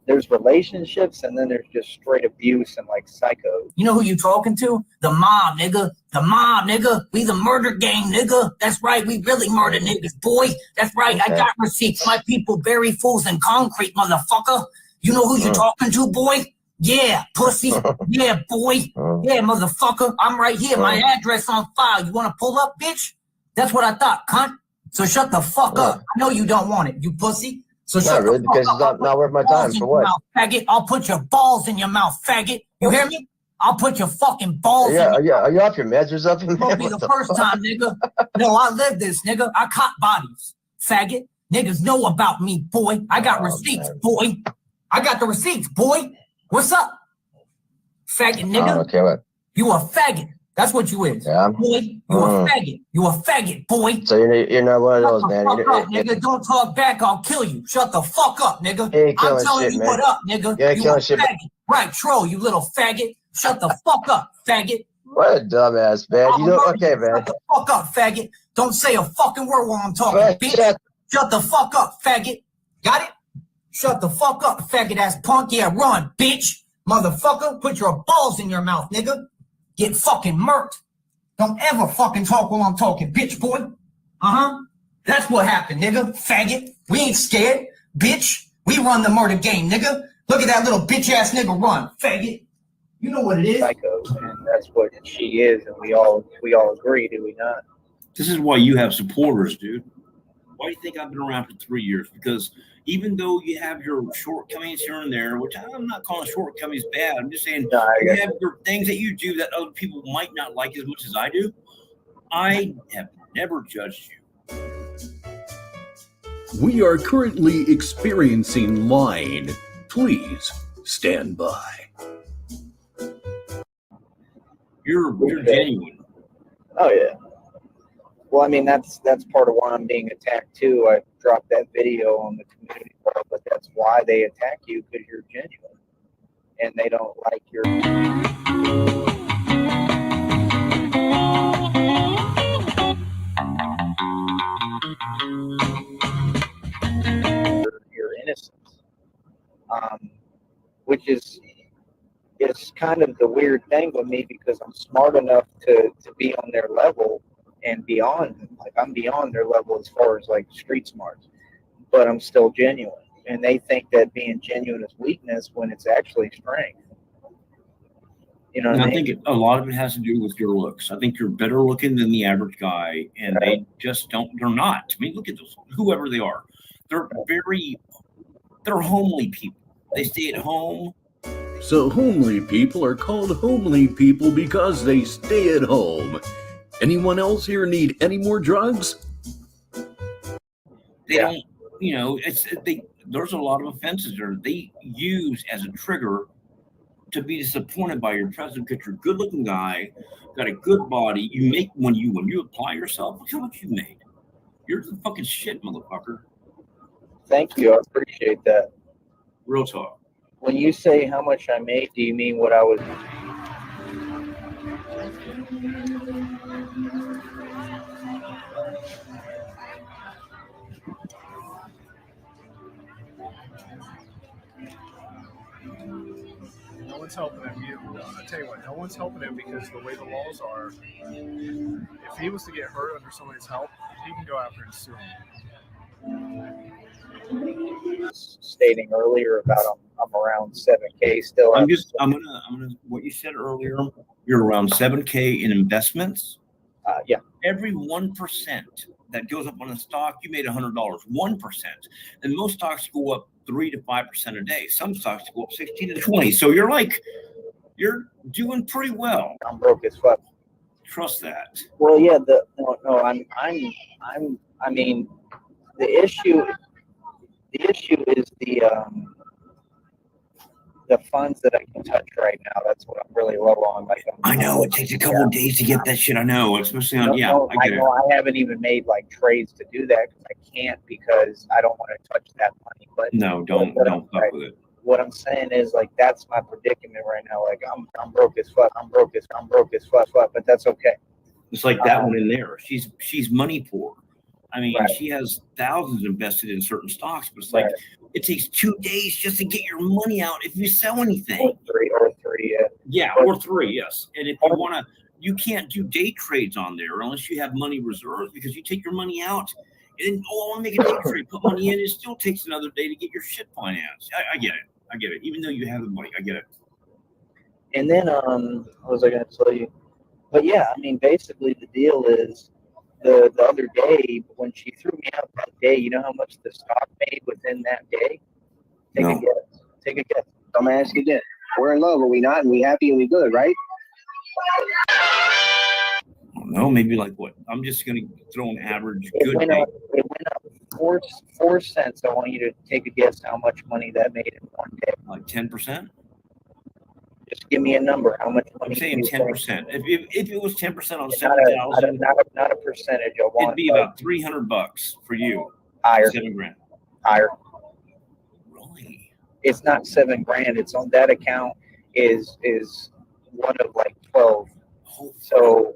there's relationships and then there's just straight abuse and like psycho. You know who you talking to? The mob, nigga. The mob, nigga. We the murder gang, nigga. That's right. We really murder niggas, boy. That's right. Okay. I got receipts. My people bury fools in concrete, motherfucker. You know who you talking to, boy? Yeah, pussy. Yeah, boy. Yeah, motherfucker. I'm right here. My address on file. You want to pull up, bitch? That's what I thought, cunt. So shut the fuck up. I know you don't want it, you pussy. So not really, because it's not worth my time. For what? Mouth, faggot. I'll put your balls in your mouth, faggot. You hear me? I'll put your fucking balls in your mouth. Are you off your meds or something? Won't be the first time, nigga. No, I live this, nigga. I caught bodies, faggot. Niggas know about me, boy. I got receipts, boy. I got the receipts, boy. What's up? Faggot, nigga. Okay, what? You a faggot. That's what you is. Yeah. Boy, you a faggot. You a faggot, boy. So you're not one of those, man. Shut the fuck up, nigga. Don't talk back. I'll kill you. Shut the fuck up, nigga. I'm telling you man. what up, nigga. You a shit, faggot. Right, troll, you little faggot. Shut the fuck up, faggot. What a dumbass, man. You don't. Okay, man. Shut the fuck up, faggot. Don't say a fucking word while I'm talking, bitch. Shut the fuck up, faggot. Got it? Shut the fuck up, faggot ass punk. Yeah, run, bitch. Motherfucker, put your balls in your mouth, nigga. Get fucking murked. Don't ever fucking talk while I'm talking, bitch boy. That's what happened, nigga. Faggot. We ain't scared, bitch. We run the murder game, nigga. Look at that little bitch ass nigga run, faggot. You know what it is. Psycho, and that's what she is, and we all agree, do we not? This is why you have supporters, dude. Why do you think I've been around for 3 years? Because even though you have your shortcomings here and there, which I'm not calling shortcomings bad, I'm just saying you have your things that you do that other people might not like as much as I do. I have never judged you. We are currently experiencing line. Please stand by. You're genuine. Oh yeah. Well, I mean that's part of why I'm being attacked too. I dropped that video on the community forum, but that's why they attack you, because you're genuine. and they don't like your innocence, which is kind of the weird thing with me because I'm smart enough to be on their level and beyond. Like I'm beyond their level as far as like street smarts, but I'm still genuine. And they think that being genuine is weakness when it's actually strength. You know what I mean? I think a lot of it has to do with your looks. I think you're better looking than the average guy, and they just don't. They're not. I mean, look at those. Whoever they are, they're homely people. They stay at home. So homely people are called homely people because they stay at home. Anyone else here need any more drugs? They don't. You know, there's a lot of offenses there. They use as a trigger to be disappointed by your president because you're a good-looking guy, got a good body. You make when you apply yourself. Look how much you made. You're the fucking shit, motherfucker. Thank you. I appreciate that. Real talk. When you say how much I made, do you mean what I was? No one's helping him. I tell you what, no one's helping him because the way the laws are, if he was to get hurt under somebody's help, he can go after and sue him. Stating earlier about I'm around 7K still. I'm gonna what you said earlier. You're around 7K in investments. Yeah. Every 1% that goes up on a stock, you made $100. 1%, and most stocks go up 3 to 5% a day. Some stocks go up 16 to 20. So you're doing pretty well. I'm broke as fuck. Trust that. Well, yeah. I mean, the issue is the funds that I can touch right now. That's what I'm really low on. Like I know it takes a couple of days to get that shit. I know, especially on I get it. I haven't even made like trades to do that because I can't because I don't want to touch that money. But no, don't fuck with it. What I'm saying is like that's my predicament right now. Like I'm broke as fuck. I'm broke as fuck. But that's okay. It's like that one in there. She's money poor. I mean, she has thousands invested in certain stocks, but it's like it takes 2 days just to get your money out if you sell anything. Or three, yeah. Yeah, or 3, yes. And if you want to, you can't do day trades on there unless you have money reserves because you take your money out and then, I want to make a day trade, put money in. It still takes another day to get your shit financed. I get it. I get it. Even though you have the money, I get it. And then, what was I going to tell you? But yeah, I mean, basically the deal is the other day when she threw me out that day, you know how much the stock made within that day? Take a guess. Take a guess. I'm going to ask you this. We're in love, are we not? And we happy and we good, right? I don't know, maybe like what? I'm just going to throw an average good day. It went up 4 cents. I want you to take a guess how much money that made in one day. Like 10%? Just give me a number. How much money? I'm saying 10%. If it was 10% on 7,000, not a percentage. It'd be about $300 for you. Higher. $7,000. Higher. Really? It's not $7,000. It's on that account is one of like 12. So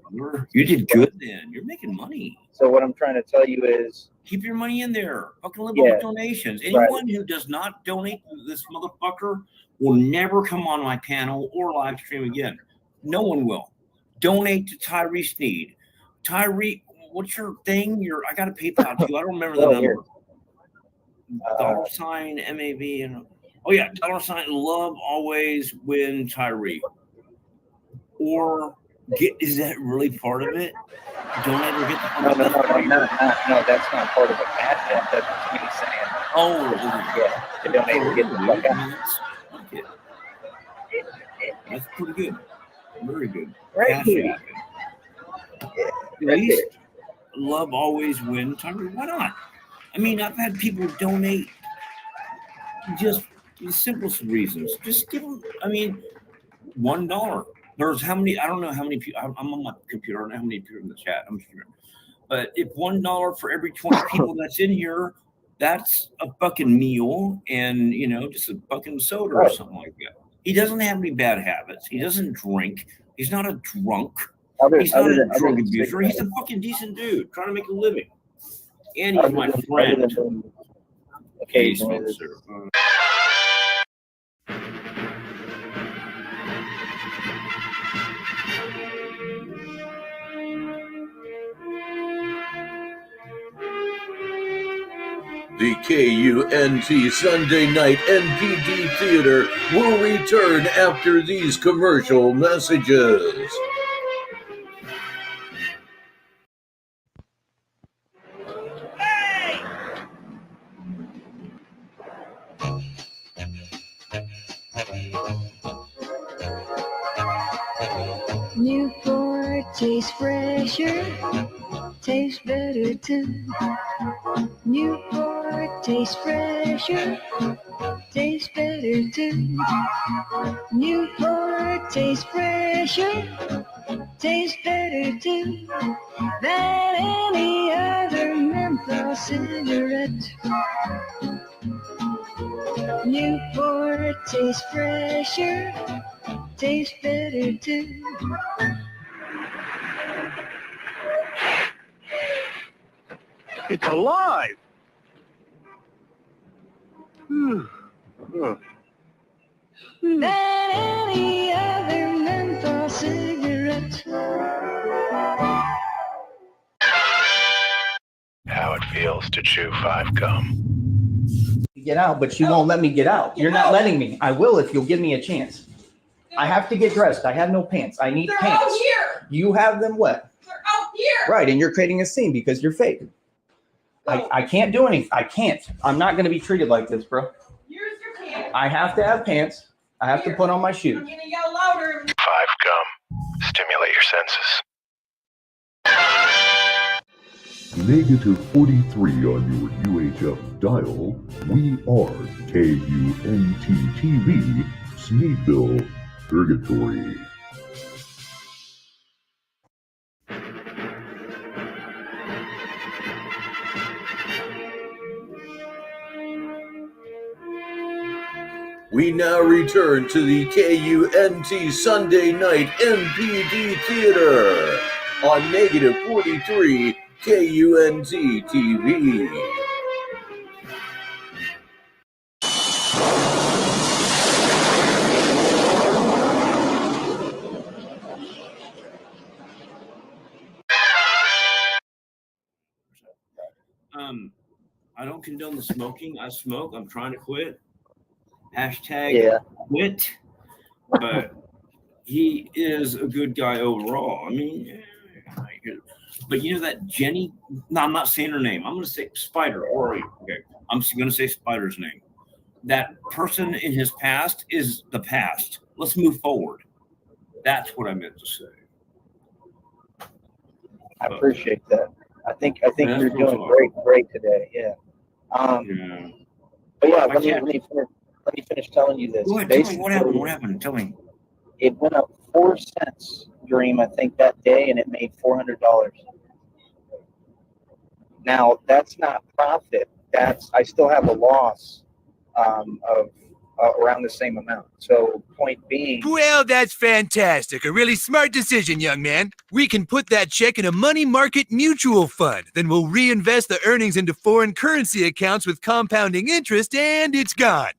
you did good then. You're making money. So what I'm trying to tell you is keep your money in there. Fucking live with donations. Anyone who does not donate to this motherfucker will never come on my panel or live stream again. No one will. Donate to Tyree Sneed. Tyree, what's your thing? I got to PayPal to you. I don't remember the number. $sign MAV and $sign love always win Tyree. Or is that really part of it? Donate or get no, that's not part of the match. That's me saying. To donate or get the fuck out. That's pretty good. Very good. Right here. At least love always win. Tyree, why not? I mean, I've had people donate just the simplest reasons. Just give them, $1. There's how many, I don't know how many people, I'm on my computer, I don't know how many people in the chat, I'm sure. But if $1 for every 20 people that's in here, that's a fucking meal and, just a fucking soda or something like that. He doesn't have any bad habits. He doesn't drink. He's not a drunk. He's not other a than drug abuser. He's a cigarettes. fucking decent dude trying to make a living. And he's Other my than- friend. other than Okay, occasionally. sir. The KUNT Sunday Night NPD Theater will return after these commercial messages. Newport tastes fresher, tastes better too. Newport tastes fresher, tastes better too. Newport tastes fresher, tastes better too than any other menthol cigarette. Newport tastes fresher, tastes better too. It's alive. Than any other menthol cigarette. How it feels to chew 5 gum. Get out, but you won't let me get out. You're not letting me. I will if you'll give me a chance. I have to get dressed. I have no pants. I need pants. Out here. You have them wet. They're out here. Right, and you're creating a scene because you're fake. I can't do anything. I can't. I'm not going to be treated like this, bro. Here's your pants. I have to have pants. I have to put on my shoes. I'm gonna yell louder. 5 gum. Stimulate your senses. Negative 43 on your UHF dial. We are KUNT TV, Sneedville, Purgatory. We now return to the KUNT Sunday Night NPD Theater on Negative 43 KUNT TV. I don't condone the smoking. I smoke. I'm trying to quit. Hashtag quit. But he is a good guy overall. I mean, but you know that Jenny? No, I'm not saying her name. I'm going to say Spider. Or okay, I'm going to say Spider's name. That person in his past is the past. Let's move forward. That's what I meant to say. I appreciate that. I think you're doing great today. Yeah. But yeah, let me finish telling you this. Go ahead, tell me what happened. What happened? Tell me. It went up 4 cents, Dream, I think that day, and it made $400. Now that's not profit. I still have a loss of around the same amount. So point being. Well, that's fantastic. A really smart decision, young man. We can put that check in a money market mutual fund. Then we'll reinvest the earnings into foreign currency accounts with compounding interest, and it's gone.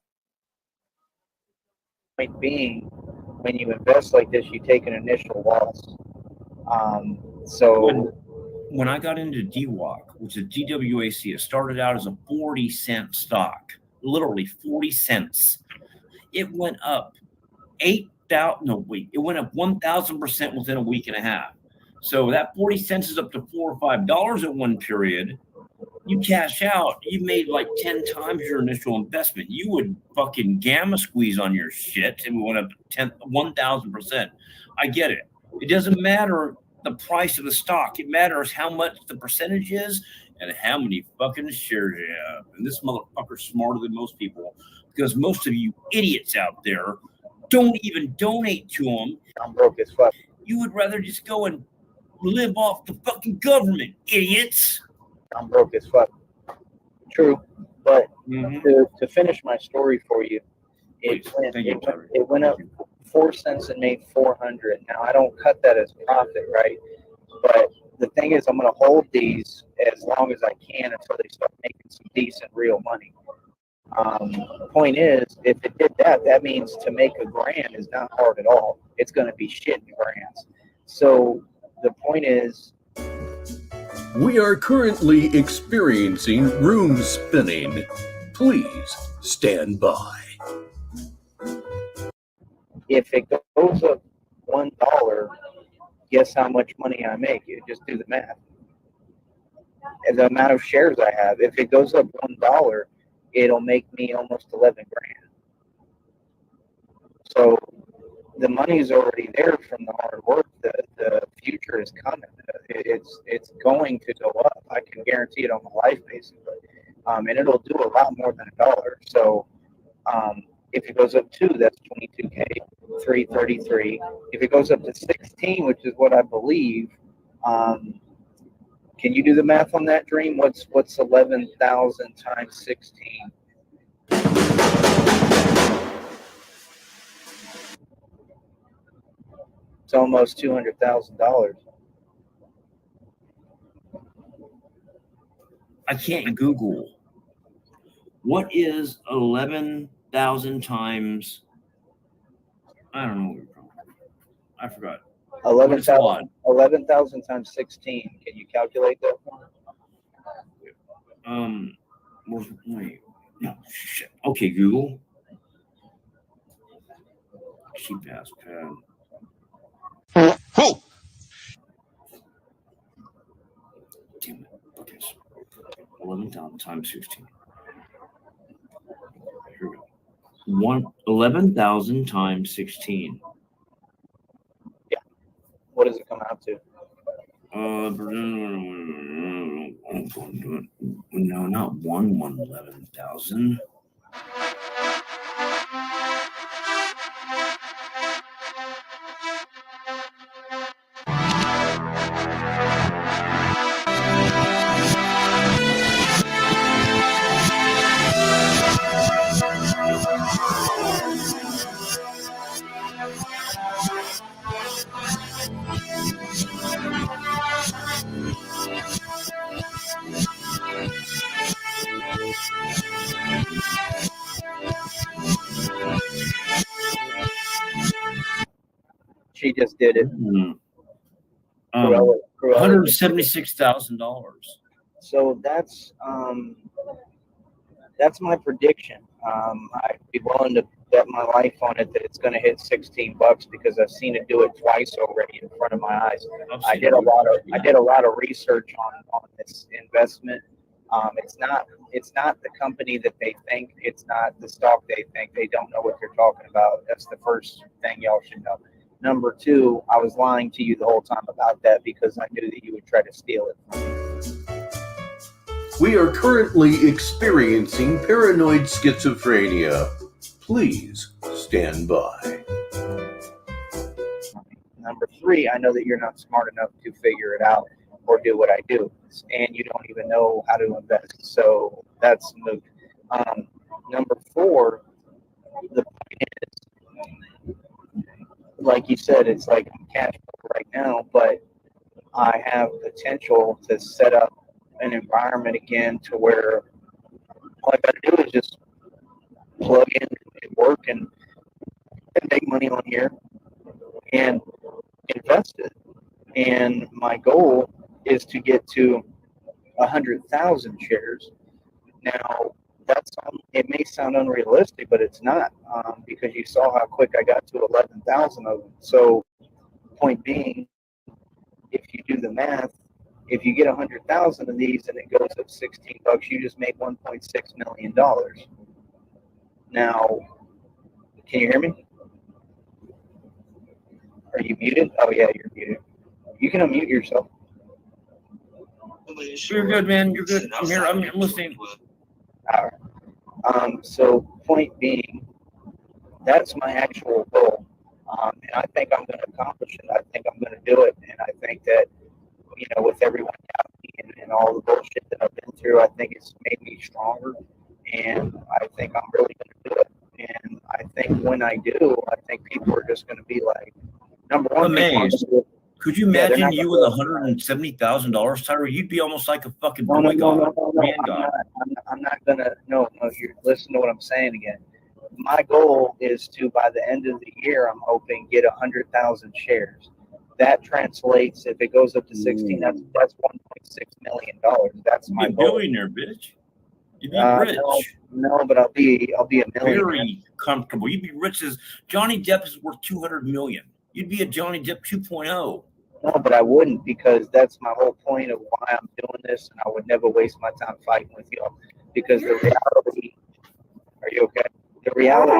Point being, when you invest like this, you take an initial loss. When I got into DWAC, which is DWAC, it started out as a 40-cent stock, literally 40 cents. It went up it went up 1,000% within a week and a half. So that 40 cents is up to $4 or $5 at one period. You cash out, you made like 10 times your initial investment. You would fucking gamma squeeze on your shit and we went up 1,000%. I get it. It doesn't matter the price of the stock. It matters how much the percentage is and how many fucking shares you have. And this motherfucker's smarter than most people because most of you idiots out there don't even donate to them. I'm broke as fuck. You would rather just go and live off the fucking government, idiots. I'm broke as fuck. True. But to finish my story for you, Please. Thank you, Tyree. It went up 4 cents and made 400. Now I don't cut that as profit, right? But the thing is, I'm going to hold these as long as I can until they start making some decent real money. The point is, if it did that, that means to make $1,000 is not hard at all. It's going to be shit in grands. So the point is, we are currently experiencing room spinning. Please stand by. if it goes up $1, guess how much money I make? You just do the math. And the amount of shares I have, if it goes up $1, it'll make me almost 11 grand. So the money's already there from the hard work. The future is coming. It's going to go up. I can guarantee it on the life basically. And it'll do a lot more than $1. So if it goes up 2, that's 22K, 333. If it goes up to 16, which is what I believe, can you do the math on that, Dream? What's 11,000 times 16? It's almost $200,000. I can't Google. What is 11,000 times? I don't know. I forgot. 11,000 times 16. Can you calculate that for me? Wait. No, shit. Okay, Google. Cheap ass pad. Damn it. Okay, so 11,000 times 16. Here we go. 11,000 times 16. Yeah. What does it come out to? No, not 11,000. She just did it. $176,000. So that's my prediction. I'd be willing to bet my life on it that it's going to hit $16 because I've seen it do it twice already in front of my eyes. I did a lot of research on this investment. It's not the company that they think. It's not the stock they think. They don't know what they're talking about. That's the first thing y'all should know. Number 2, I was lying to you the whole time about that because I knew that you would try to steal it from me. We are currently experiencing paranoid schizophrenia. Please stand by. Number 3, I know that you're not smart enough to figure it out or do what I do, and you don't even know how to invest. So that's moot. Number 4, the point is, like you said, it's like I'm cash flow right now, but I have potential to set up an environment again to where all I got to do is just plug in and work and make money on here and invest it. And my goal is to get to 100,000 shares. Now, it may sound unrealistic, but it's not, because you saw how quick I got to 11,000 of them. So, point being, if you do the math, if you get 100,000 of these and it goes up $16, you just made $1.6 million. Now, can you hear me? Are you muted? Oh yeah, you're muted. You can unmute yourself. You're good, man. You're good. I'm here. I'm listening. All right. So point being, that's my actual goal, and I think I'm going to accomplish it. I think I'm going to do it, and I think that, with everyone doubting and all the bullshit that I've been through, I think it's made me stronger, and I think I'm really going to do it. And I think when I do, I think people are just going to be like, number one, amazed. Could you Yeah, they're imagine not you gonna with $170,000, Tyree? You'd be almost like a fucking No, boy no, god, no, man I'm god. not, I'm not gonna. No, you listen to what I'm saying again. My goal is to, by the end of the year, I'm hoping get 100,000 shares. That translates, if it goes up to 16, that's $1.6 million. That's my You'd be a goal. billionaire, bitch. You'd be rich. No, but I'll be a millionaire. Very comfortable. You'd be rich as Johnny Depp is worth $200 million. You'd be a Johnny Depp 2.0. No, but I wouldn't, because that's my whole point of why I'm doing this, and I would never waste my time fighting with you, because the reality. Are you okay? The reality.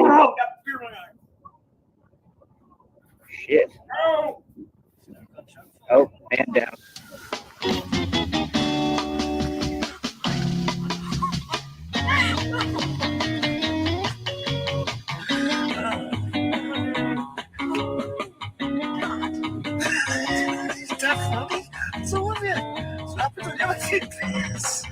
Shit. Oh, man down. Definitely. So what is Stop it with everything, please.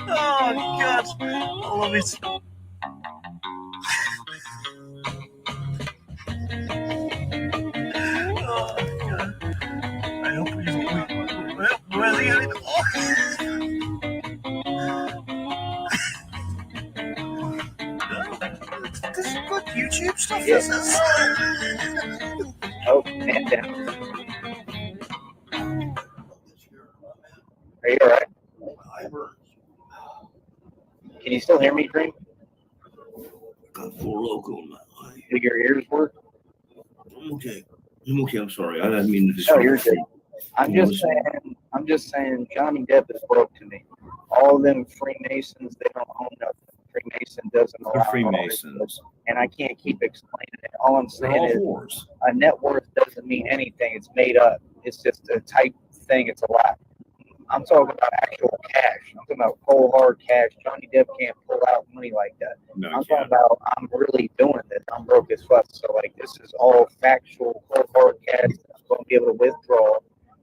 Oh, God. I love it. Oh, God. I hope where's he going? This is good YouTube stuff. Yes. This is. Oh, man down. Are you all right? Can you still hear me, Dream? Got Four Loko in my eye. Do your ears work? I'm okay. I'm sorry. I didn't mean to. No, you're good. I'm just saying Johnny Depp is broke to me. All them Freemasons, they don't own nothing. Freemason doesn't allow. They're Freemasons. And I can't keep explaining it. All I'm They're saying all is whores. a net worth doesn't mean anything. It's made up. It's just a type thing. It's a lie. I'm talking about actual cash. I'm talking about cold hard cash. Johnny Depp can't pull out money like that. No, I'm talking about I'm really doing this. I'm broke as fuck. So like this is all factual cold hard cash that I'm going to be able to withdraw.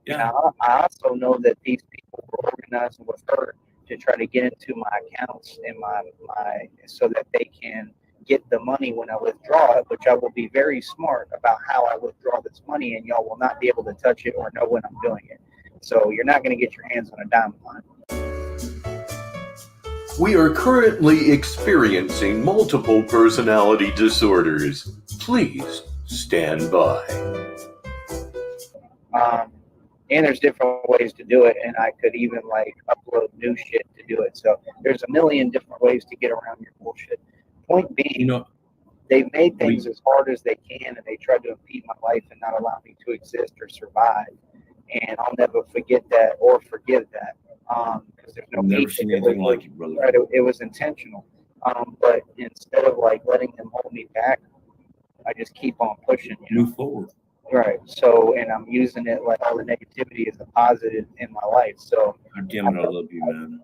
Yeah. Now, I also know that these people were organizing with her to try to get into my accounts and my so that they can get the money when I withdraw it, which I will be very smart about how I withdraw this money, and y'all will not be able to touch it or know when I'm doing it. So you're not going to get your hands on a dime of mine. We are currently experiencing multiple personality disorders. Please stand by. And there's different ways to do it, and I could even like upload new shit to do it. So there's a million different ways to get around your bullshit. Point being, they've made things as hard as they can, and they tried to impede my life and not allow me to exist or survive. And I'll never forget that or forgive that, because there's no I've never peace. seen anything like it, brother. Right, it was intentional. But instead of like letting them hold me back, I just keep on pushing. Move forward. Right. So, and I'm using it like all the negativity is a positive in my life. So, God damn it, I love you, man.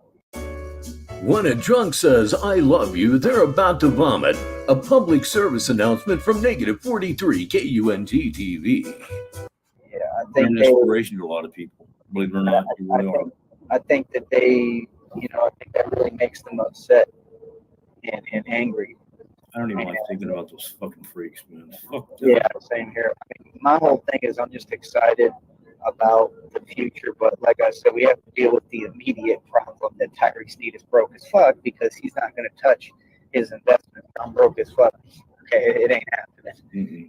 When a drunk says, I love you, they're about to vomit. A public service announcement from Negative 43 KUNT TV. Yeah, I You're an think inspiration to a lot of people. Believe it or not, you really are. I think that they, I think that really makes them upset and angry. I don't even like thinking about those fucking freaks, man. Fuck them. Yeah, same here. I mean, my whole thing is I'm just excited about the future, but like I said, we have to deal with the immediate problem that Tyrese Sneed is broke as fuck because he's not going to touch his investment. I'm broke as fuck. Okay, it ain't happening. Mm-hmm.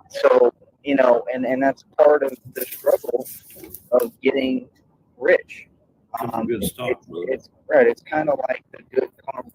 So, and that's part of the struggle of getting rich. Good stuff, brother. It's right. It's kind of like the good karma.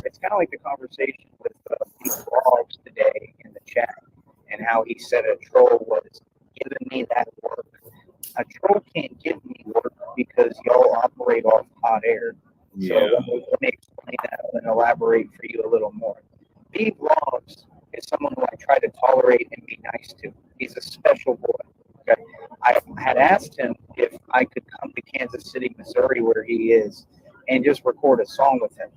It's kind of like the conversation with these blogs today in the chat, and how he said a troll was giving me that work. A troll can't give me work because y'all operate off hot air. So let me explain that and elaborate for you a little more. B Blogs is someone who I try to tolerate and be nice to. He's a special boy. Okay? I had asked him if I could come to Kansas City, Missouri, where he is, and just record a song with him.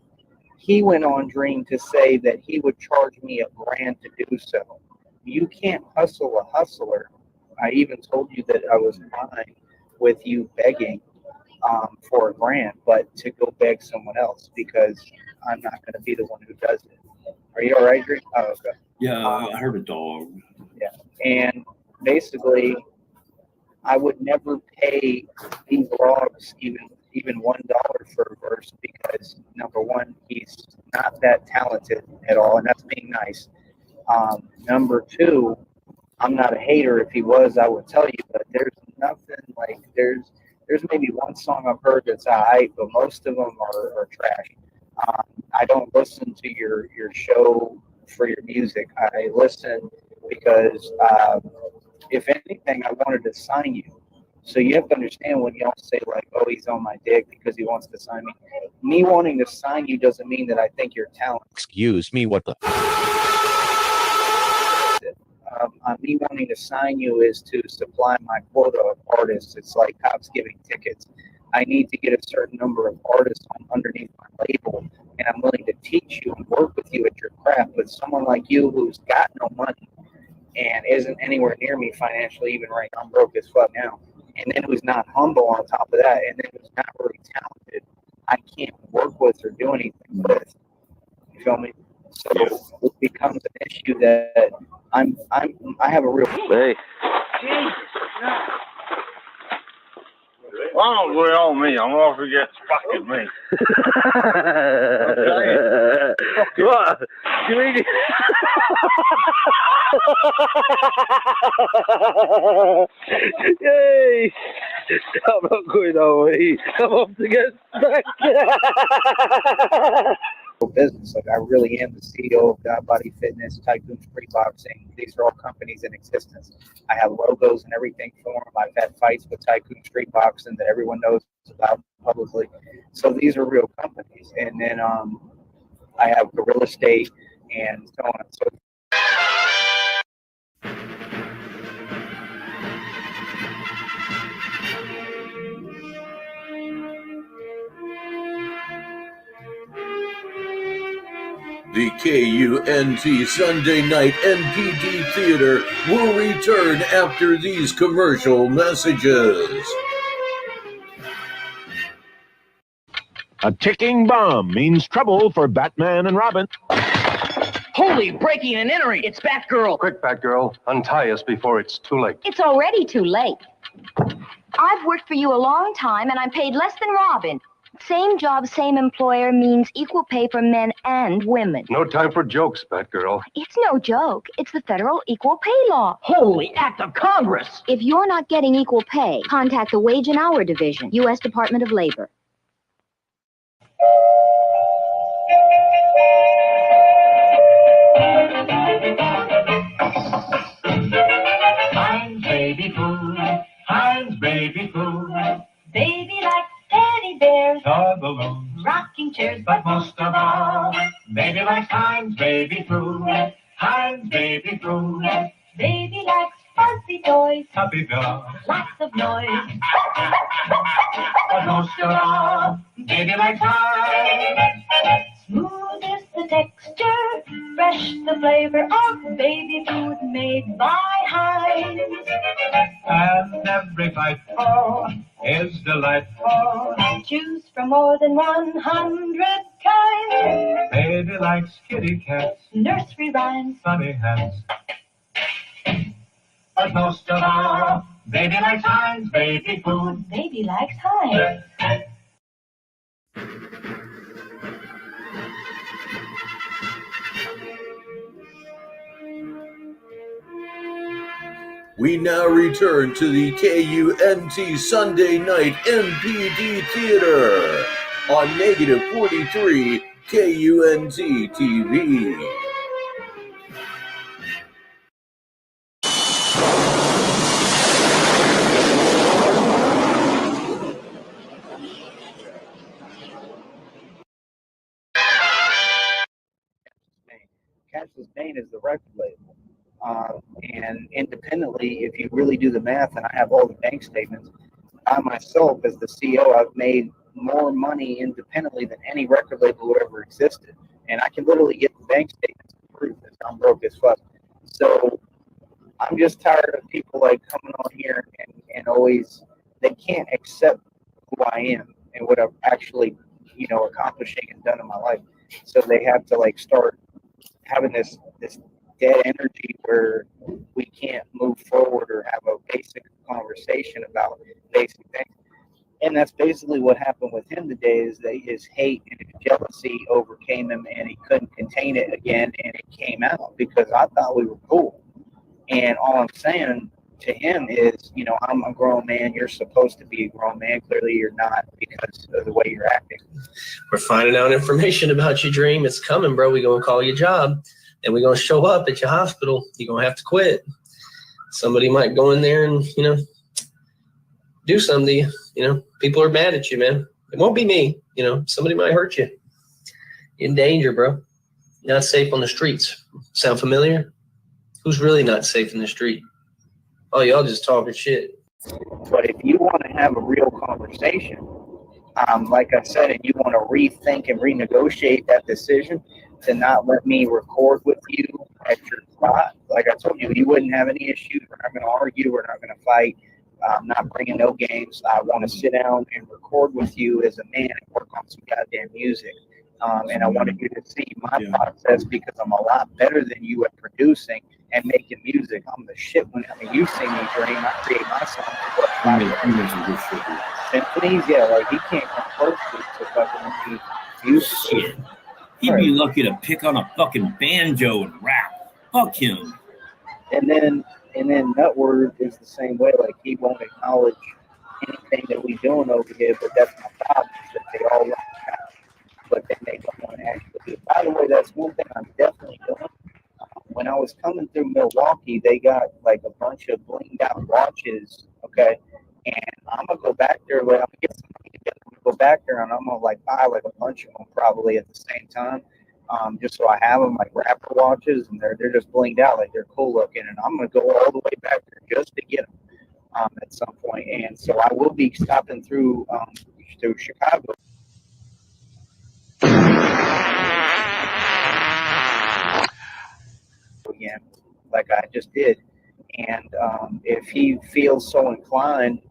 He went on Dream to say that he would charge me $1,000 to do so. You can't hustle a hustler. I even told you that I was fine with you begging for $1,000, but to go beg someone else, because I'm not going to be the one who does it. Are you all right, Dream? Oh, okay. Yeah, I heard a dog. Yeah, and basically, I would never pay these blogs even $1 for a verse, because number one, he's not that talented at all, and that's being nice. Number two, I'm not a hater. If he was, I would tell you, but there's nothing like there's maybe one song I've heard that's alright, but most of them are trash. I don't listen to your show for your music. I listen because if anything, I wanted to sign you. So you have to understand, when y'all say like, oh, he's on my dick because he wants to sign me. Me wanting to sign you doesn't mean that I think you're talented. Excuse me, what the? Me wanting to sign you is to supply my quota of artists. It's like cops giving tickets. I need to get a certain number of artists underneath my label, and I'm willing to teach you and work with you at your craft. But someone like you who's got no money and isn't anywhere near me financially, even right now, I'm broke as fuck now, and then who's not humble on top of that, and then who's not really talented, I can't work with or do anything with. You feel me? So it becomes an issue that I have a real. Hey. Well, don't go on me. I'm off to get fucking me. What? You mean? Yay! I'm not going on me. I'm off to get back. Business. Like, I really am the CEO of God Body Fitness, Tycoon Street Boxing. These are all companies in existence. I have logos and everything for them. I've had fights with Tycoon Street Boxing that everyone knows about publicly. So these are real companies. And then I have Gorilla State and so on and so forth. The KUNT Sunday Night NPD Theater will return after these commercial messages. A ticking bomb means trouble for Batman and Robin. Holy, breaking and entering! It's Batgirl! Quick, Batgirl, untie us before it's too late. It's already too late. I've worked for you a long time, and I'm paid less than Robin. Same job, same employer means equal pay for men and women. No time for jokes, Batgirl. It's no joke. It's the federal equal pay law. Holy act of Congress! If you're not getting equal pay, contact the Wage and Hour Division, U.S. Department of Labor. Heinz baby food, Heinz baby food. Baby likes teddy bears, toy balloons, rocking chairs, but most of all, baby likes Heinz baby food, Heinz baby food. Baby likes fuzzy toys, puppy dogs, lots of noise. But most of all, baby likes Heinz. Smooth is the texture, fresh the flavor of baby food made by Heinz. And every bite is delightful. Choose from more than 100 kinds. Baby likes kitty cats, nursery rhymes, funny hats. But most of all, baby likes Heinz baby food. Baby likes Heinz. We now return to the KUNT Sunday Night NPD Theater on negative 43 KUNT TV. Cassius Bane is the record label. And independently, if you really do the math, and I have all the bank statements, I myself, as the CEO, I've made more money independently than any record label who ever existed. And I can literally get the bank statements to prove this. I'm broke as fuck. So I'm just tired of people like coming on here and always, they can't accept who I am and what I'm actually, accomplishing and done in my life. So they have to like start having this dead energy where we can't move forward or have a basic conversation about basic things. And that's basically what happened with him today, is that his hate and his jealousy overcame him and he couldn't contain it again, and it came out because I thought we were cool. And all I'm saying to him is, I'm a grown man. You're supposed to be a grown man. Clearly you're not because of the way you're acting. We're finding out information about your dream. It's coming, bro. We're going to call your job and we're going to show up at your hospital. You're going to have to quit. Somebody might go in there and, do something to you. People are mad at you, man. It won't be me. Somebody might hurt you. You're in danger, bro. You're not safe on the streets. Sound familiar? Who's really not safe in the street? Oh, y'all just talking shit. But if you want to have a real conversation, like I said, and you want to rethink and renegotiate that decision to not let me record with you at your spot, like I told you, you wouldn't have any issues. We're not going to argue. We're not going to fight. I'm not bringing no games. I want to sit down and record with you as a man and work on some goddamn music. And I wanted you to see my process because I'm a lot better than you at producing and making music. I'm the shit you see me dream. I create my songs. Symphonies, like he can't come close to fucking music. Shit. He'd be lucky to pick on a fucking banjo and rap. Fuck him. And then Nutword is the same way. Like he won't acknowledge anything that we doing over here, but that's my problem. Is that they all run out, but then they don't want to actually do it. By the way, that's one thing I'm definitely doing. When I was coming through Milwaukee, they got like a bunch of blinged out watches, okay? And I'm gonna go back there. I'm gonna get some money together. I'm gonna go back there and I'm gonna like buy like a bunch of them probably at the same time, just so I have them like rapper watches, and they're just blinged out, like they're cool looking. And I'm gonna go all the way back there just to get them at some point. And so I will be stopping through Chicago. Again, like I just did, and if he feels so inclined,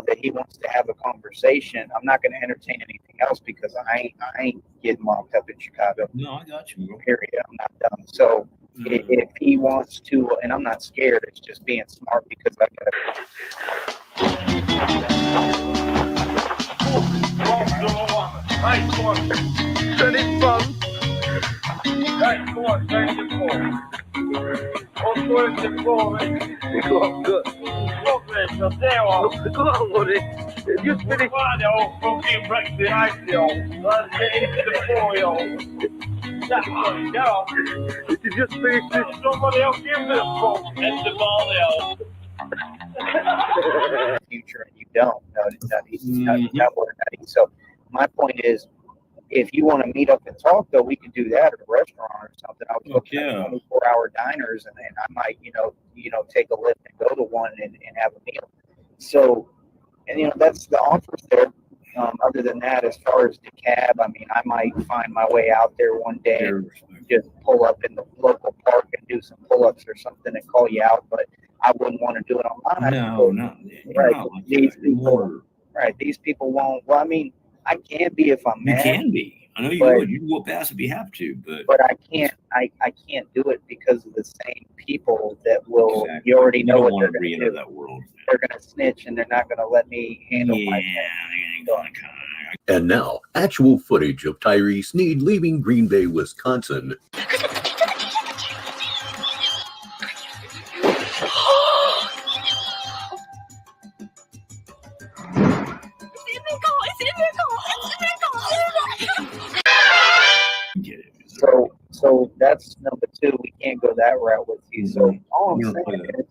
that he wants to have a conversation, I'm not going to entertain anything else because I ain't getting locked up in Chicago. No, I got you, bro. Period. I'm not done. So if he wants to, and I'm not scared, it's just being smart because I got to. Right, come on, turn the floor. Go to the floor, man. Go on, good. Look, man, so there on. Go on, Woody. You finish. From being break the ice, yo. Let's get into the floor, yo. That's what, yo. Did you just finish this? Somebody else give me the phone. That's the ball, yo. Future, and you don't. So my point is, if you want to meet up and talk, though, we can do that at a restaurant or something. I was looking at 24-hour diners, and I might, take a lift and go to one and have a meal. So, and that's the offers there. Other than that, as far as the cab, I mean, I might find my way out there one day and just pull up in the local park and do some pull-ups or something and call you out. But I wouldn't want to do it online. No. These people won't. Well, I mean, I can be if I'm mad. You can be. I know you would. You can whoop ass if you have to, but I can't. I can't do it because of the same people that will. Exactly. You already know what they're going to do. That world. They're going to snitch, and they're not going to let me handle my thing. And now, actual footage of Tyree Sneed leaving Green Bay, Wisconsin. So that's number two. We can't go that route with you. So all I'm saying is,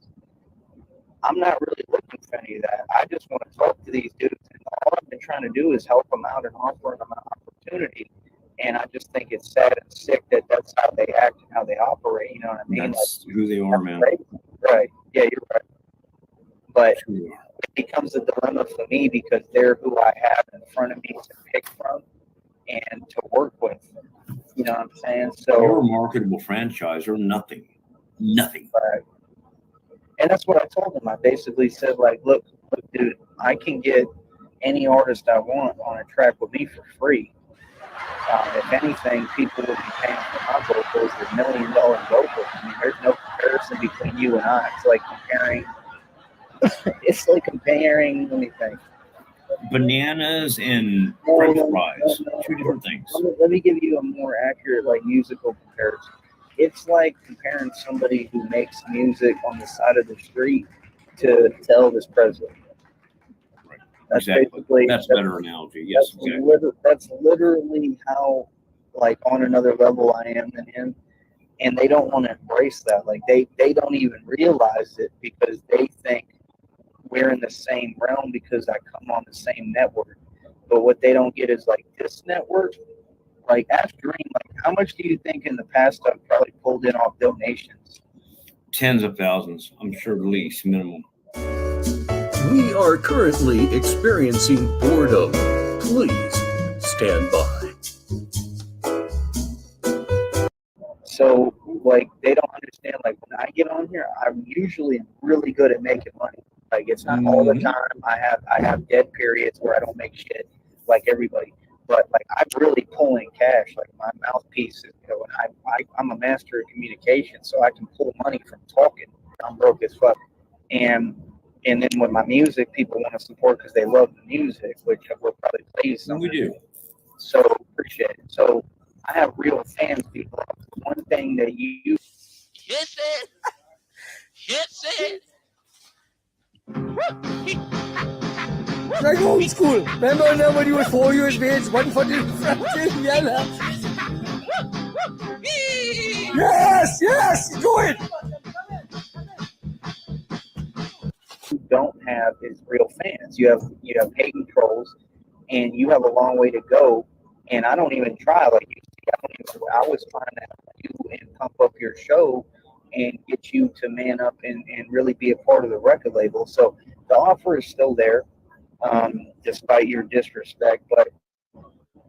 I'm not really looking for any of that. I just want to talk to these dudes, and all I've been trying to do is help them out and offer them an opportunity. And I just think it's sad and sick that that's how they act and how they operate. You know what I mean? That's who they are, man. Right. Yeah, you're right. But it becomes a dilemma for me because they're who I have in front of me to pick from and to work with. You know what I'm saying? So you're a marketable franchise or nothing. Nothing. Right. And that's what I told them. I basically said, like, look, dude, I can get any artist I want on a track with me for free. If anything, people will be paying for my vocals. They're $1 million vocals. I mean, there's no comparison between you and I. It's like comparing, let me think. Bananas and French fries. Two different things. Let me give you a more accurate, like, musical comparison. It's like comparing somebody who makes music on the side of the street to Elvis Presley. Right. That's exactly. That's a better analogy. Yes, exactly. That's literally how, like, on another level I am than him. And they don't want to embrace that. Like, they don't even realize it because they think we're in the same realm because I come on the same network. But what they don't get is, like, this network, like, ask Dream, like, how much do you think in the past I've probably pulled in off donations? Tens of thousands, I'm sure, at least minimum. We are currently experiencing boredom. Please stand by. So, like, they don't understand, like, when I get on here, I'm usually really good at making money. Like, it's not all the time. I have dead periods where I don't make shit like everybody. But, like, I'm really pulling cash. Like, my mouthpiece is, you know, and I'm a master of communication, so I can pull money from talking. I'm broke as fuck. And then with my music, people want to support because they love the music, which will probably play you something. We do. So, appreciate it. So, I have real fans, people. One thing that you... Hits it. Hits it. Like old school. Remember when you were 4 years of age, one for the Yes, do it. You don't have is real fans. You have hating trolls, and you have a long way to go. And I don't even try like you. I was trying to help you and pump up your show and get you to man up and really be a part of the record label. So the offer is still there, despite your disrespect. But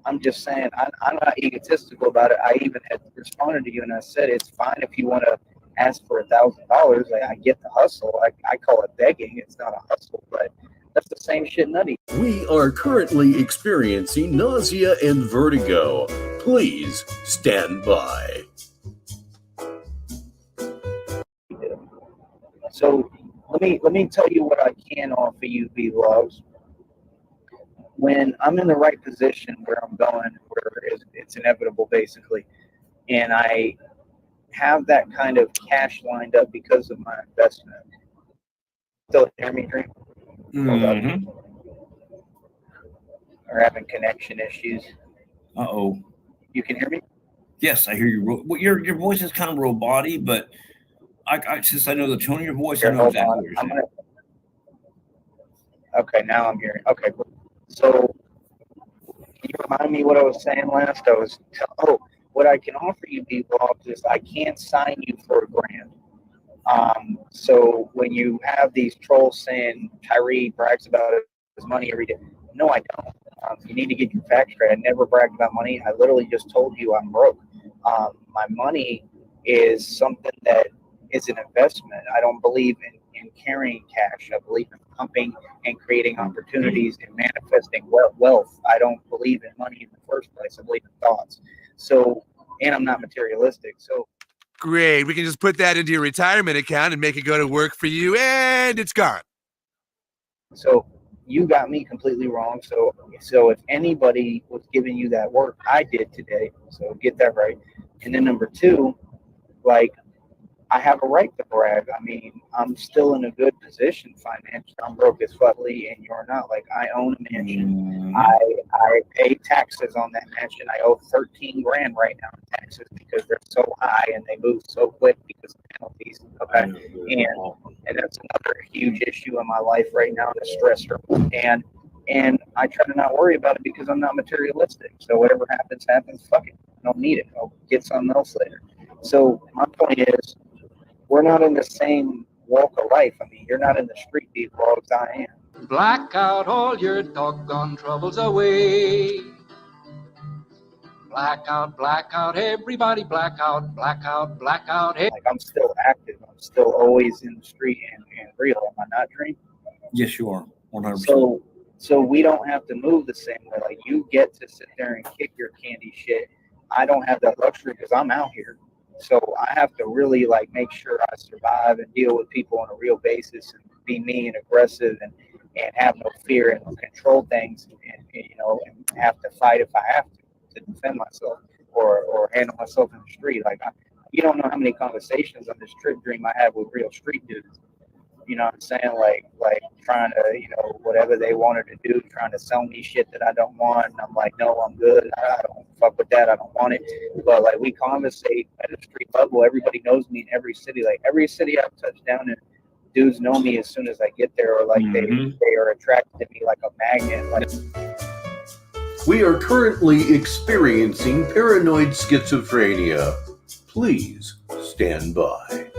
I'm just saying, I'm not egotistical about it. I even had responded to you and I said, it's fine if you want to ask for $1,000. I get the hustle. I call it begging. It's not a hustle, but that's the same shit nutty. We are currently experiencing nausea and vertigo. Please stand by. So let me tell you what I can offer you, B-Logs. When I'm in the right position where I'm going, where it's inevitable basically, and I have that kind of cash lined up because of my investment. Still hear me, Dream? Mm-hmm. Or having connection issues. Uh-oh. You can hear me? Yes, I hear you. Well, your voice is kind of roboty, but I since I know the tone of your voice, I know exactly what you're saying. Okay, now I'm hearing. Okay, cool. So, can you remind me what I was saying last? What I can offer you, B-Logs, is I can't sign you for $1,000. So when you have these trolls saying Tyree brags about his money every day, no, I don't. You need to get your facts straight. I never bragged about money. I literally just told you I'm broke. My money is something that is an investment. I don't believe in carrying cash. I believe in pumping and creating opportunities and manifesting wealth. I don't believe in money in the first place. I believe in thoughts. So, and I'm not materialistic. So, great. We can just put that into your retirement account and make it go to work for you, and it's gone. So you got me completely wrong. So if anybody was giving you that work, I did today. So get that right. And then number two, like, I have a right to brag. I mean, I'm still in a good position financially. I'm broke as fuck, Lee, and you're not. Like, I own a mansion. I pay taxes on that mansion. I owe 13 grand right now in taxes because they're so high and they move so quick because of penalties. Okay, and that's another huge issue in my life right now, the stressor. And I try to not worry about it because I'm not materialistic. So whatever happens, happens. Fuck it. I don't need it. I'll get something else later. So my point is, we're not in the same walk of life. I mean, you're not in the street people as I am. Black out all your doggone troubles away. Black out, everybody black out. Like, I'm still active. I'm still always in the street and real. Am I not, Dream? Yes, you are. 100%. So we don't have to move the same way. Like, you get to sit there and kick your candy shit. I don't have that luxury because I'm out here. So I have to really like make sure I survive and deal with people on a real basis and be mean and aggressive and have no fear and control things and you know, and have to fight if I have to defend myself or handle myself in the street. Like, you don't know how many conversations on this trip, Dream, I have with real street dudes. You know what I'm saying? Like trying to, you know, whatever they wanted to do, trying to sell me shit that I don't want. And I'm like, no, I'm good. I don't fuck with that. I don't want it. But like, we conversate at a street level. Everybody knows me in every city. Like, every city I've touched down in, dudes know me as soon as I get there, or like they are attracted to me like a magnet. Like, we are currently experiencing paranoid schizophrenia. Please stand by.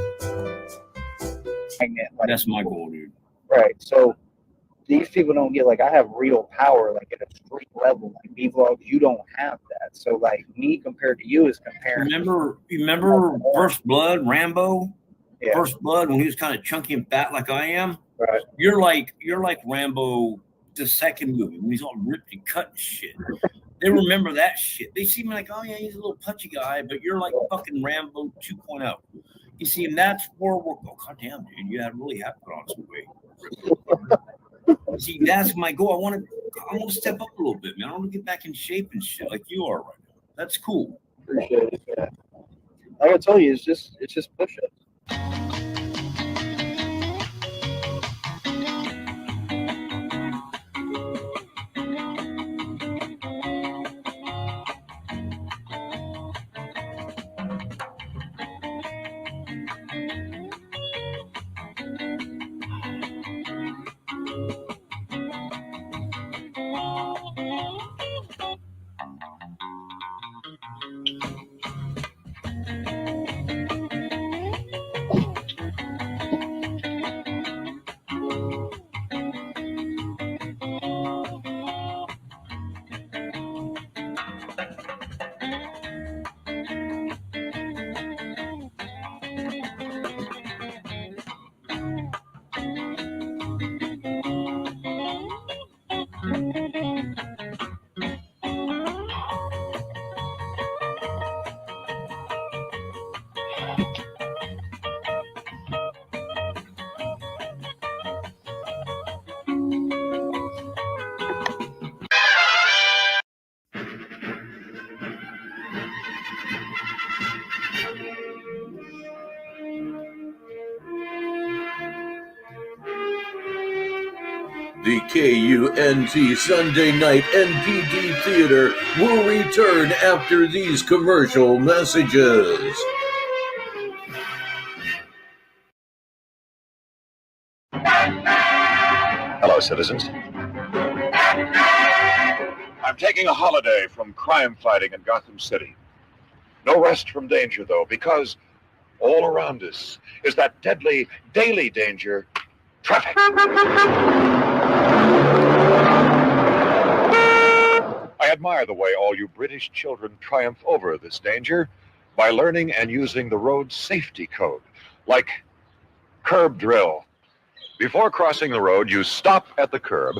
That's my goal, dude. Right. So these people don't get, like, I have real power, like at a street level. Like, B-Vlogs, you don't have that. So like, me compared to you is comparing. Remember First Blood, Rambo? Yeah. First Blood, when he was kind of chunky and fat like I am. Right. You're like Rambo, the second movie, when he's all ripped and cut and shit. They remember that shit. They see me like, oh yeah, he's a little punchy guy, but you're like fucking Rambo 2.0. You see, and that's where we're. Oh goddamn, dude, you really have to put on some weight. See, that's my goal. I want to step up a little bit, man. I want to get back in shape and shit like you are right now. That's cool. Appreciate it. Yeah. Like I told you, it's just push-ups. The KUNT Sunday Night NPD Theater will return after these commercial messages. Hello, citizens. I'm taking a holiday from crime fighting in Gotham City. No rest from danger, though, because all around us is that deadly daily danger, traffic. I admire the way all you British children triumph over this danger by learning and using the road safety code, like curb drill. Before crossing the road, you stop at the curb,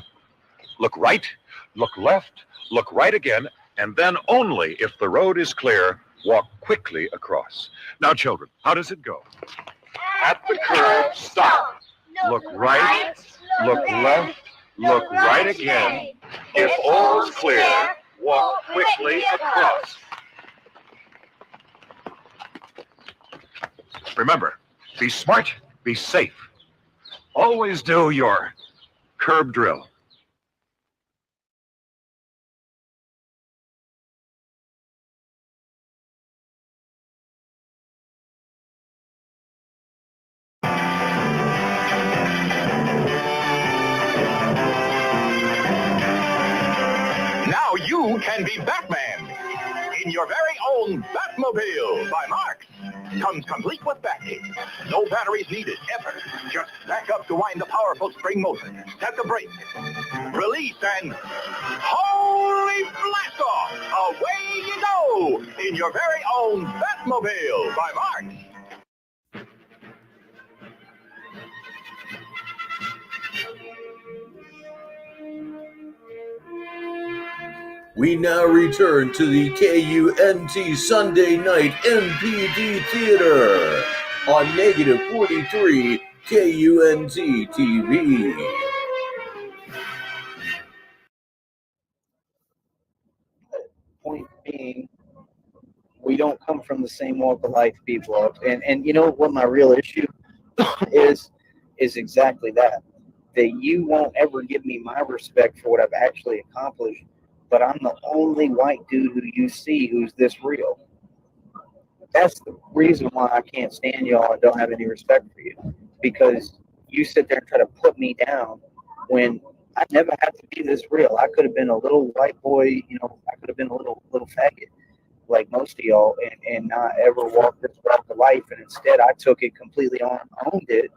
look right, look left, look right again, and then only if the road is clear, walk quickly across. Now, children, how does it go? At the curb, stop. Look right, look left, look right again. If all's clear, walk quickly across. Remember, Be smart, be safe. Always do your curb drill. Now you can be Batman in your very own Batmobile by Marx. Comes complete with battery. No batteries needed, ever. Just back up to wind the powerful spring motor. Set the brake. Release and holy blast off! Away you go in your very own Batmobile by Marx. We now return to the KUNT Sunday Night NPD Theater on negative 43 KUNT TV. Point being, we don't come from the same walk of life people are. And you know what my real issue is exactly that you won't ever give me my respect for what I've actually accomplished, but I'm the only white dude who you see who's this real. That's the reason why I can't stand y'all and don't have any respect for you, because you sit there and try to put me down when I never had to be this real. I could have been a little white boy, you know, I could have been a little faggot like most of y'all and not ever walk this walk of life. And instead I took it completely on, owned it,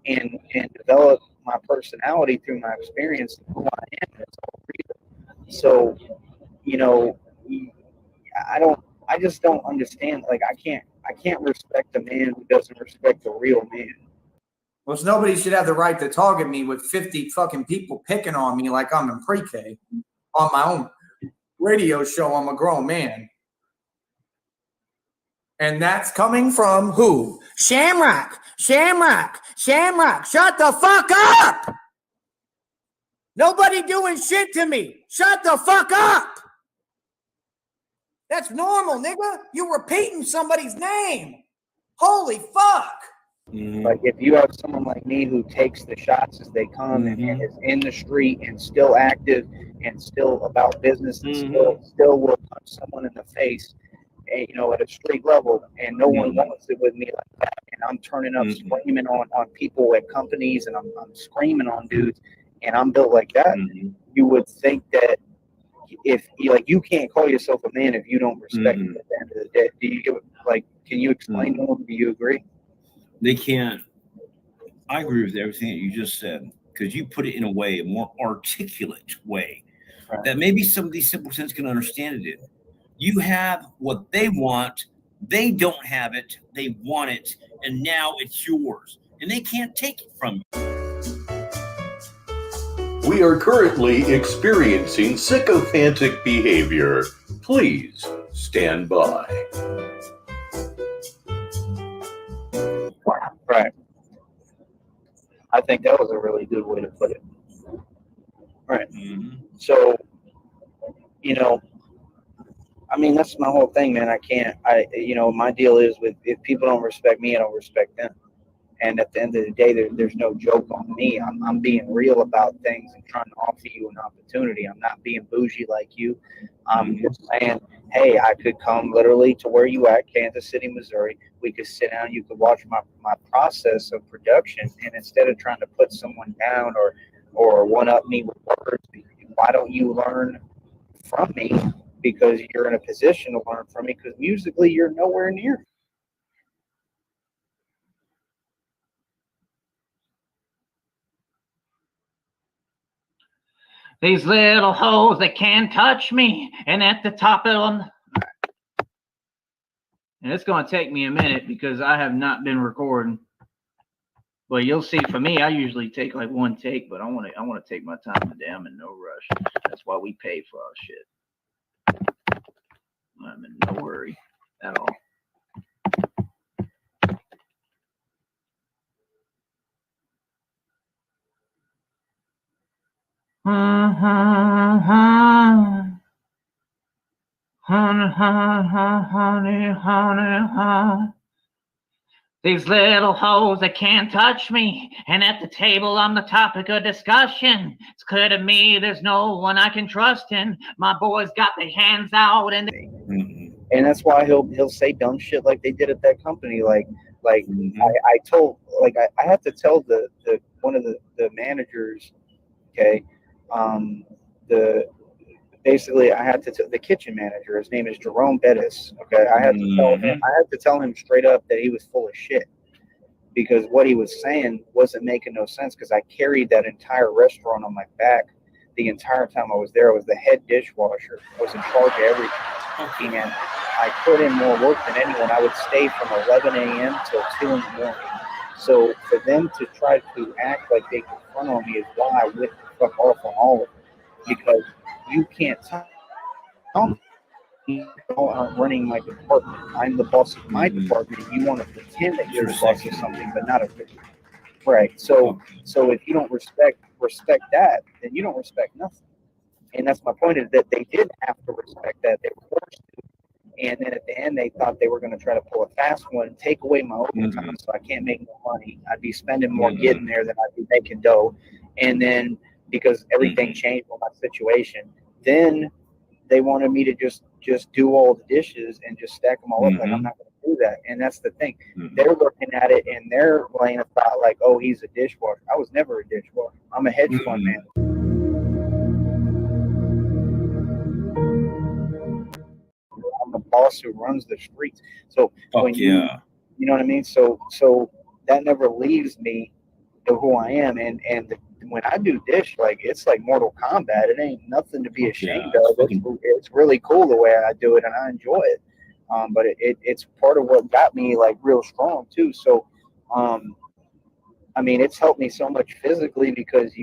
and developed my personality through my experience of who I am. It's all real. So, you know, I just don't understand. Like I can't respect a man who doesn't respect a real man. Well, nobody should have the right to target me with 50 fucking people picking on me like I'm in pre-K on my own radio show. I'm a grown man. And that's coming from who? Shamrock. Shut the fuck up. Nobody doing shit to me. Shut the fuck up. That's normal, nigga. You repeating somebody's name. Holy fuck. Like if you have someone like me who takes the shots as they come and is in the street and still active and still about business and still will punch someone in the face, and, you know, at a street level, and no one wants it with me like that, and I'm turning up screaming on people at companies, and I'm screaming on dudes, and I'm built like that, you would think that if you can't call yourself a man if you don't respect it at the end of the day. Do you can you explain to them? Do you agree? They can't. I agree with everything that you just said, because you put it in a more articulate way that maybe some of these simpletons can understand it in. You have what they want, they don't have it, they want it, and now it's yours, and they can't take it from you. We are currently experiencing sycophantic behavior. Please stand by. Right. I think that was a really good way to put it. Right. So, you know, I mean, that's my whole thing, man. My deal is if people don't respect me, I don't respect them. And at the end of the day, there's no joke on me. I'm being real about things and trying to offer you an opportunity. I'm not being bougie like you. I'm just saying, hey, I could come literally to where you at, Kansas City, Missouri. We could sit down. You could watch my process of production. And instead of trying to put someone down or one up me with words, why don't you learn from me? Because you're in a position to learn from me. Because musically, you're nowhere near. These little hoes, they can't touch me. And at the top of them. And it's going to take me a minute because I have not been recording. Well, you'll see for me, I usually take like one take, but I want to take my time today. I'm in no rush. That's why we pay for our shit. I'm in no hurry at all. Honey, These little hoes that can't touch me, and at the table I'm the topic of discussion. It's clear to me there's no one I can trust in. My boys got their hands out and And that's why he'll say dumb shit like they did at that company. Like I told, like I have to tell the one of the managers, okay, basically I had to tell the kitchen manager, his name is Jerome Bettis, okay, I had to tell him straight up that he was full of shit, because what he was saying wasn't making no sense, because I carried that entire restaurant on my back the entire time I was there. I was the head dishwasher. I was in charge of everything, and I put in more work than anyone. I would stay from 11 a.m. till 2 in the morning. So for them to try to act like they could front on me is why I went the fuck off on all of it, because you can't tell me people aren't running my department. I'm the boss of my department. You want to pretend that you're the boss of something, but not a right. So if you don't respect that, then you don't respect nothing. And that's my point, is that they did have to respect that. They were forced to. And then at the end, they thought they were going to try to pull a fast one, take away my overtime, so I can't make more money. I'd be spending more getting there than I'd be making dough. And then because everything changed with my situation, then they wanted me to just do all the dishes and just stack them all up. Like, I'm not going to do that. And that's the thing. They're looking at it and they're laying a thought like, oh, he's a dishwasher. I was never a dishwasher. I'm a hedge fund man. I'm the boss who runs the streets. So when you know what I mean? So that never leaves me to who I am. And when I do dish, like, it's like Mortal Kombat. It ain't nothing to be ashamed of. It's really cool the way I do it, and I enjoy it. But it's part of what got me like real strong too. So, I mean, it's helped me so much physically, because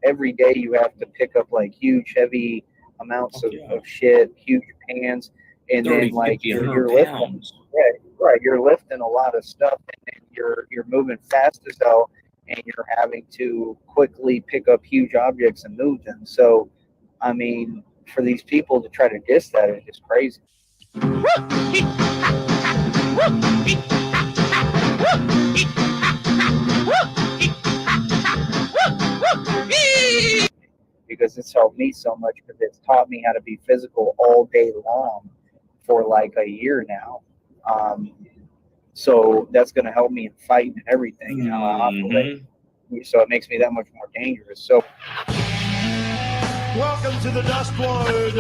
every day you have to pick up like huge, heavy amounts of shit, huge pans, and 30, then like 50, you're lifting, right? You're lifting a lot of stuff, and you're moving fast as hell, and you're having to quickly pick up huge objects and move them. So, I mean, for these people to try to diss that is just crazy. Because it's helped me so much, because it's taught me how to be physical all day long for like a year now. So that's going to help me in fighting and everything, and how I operate. So it makes me that much more dangerous. So, welcome to the Dust Board.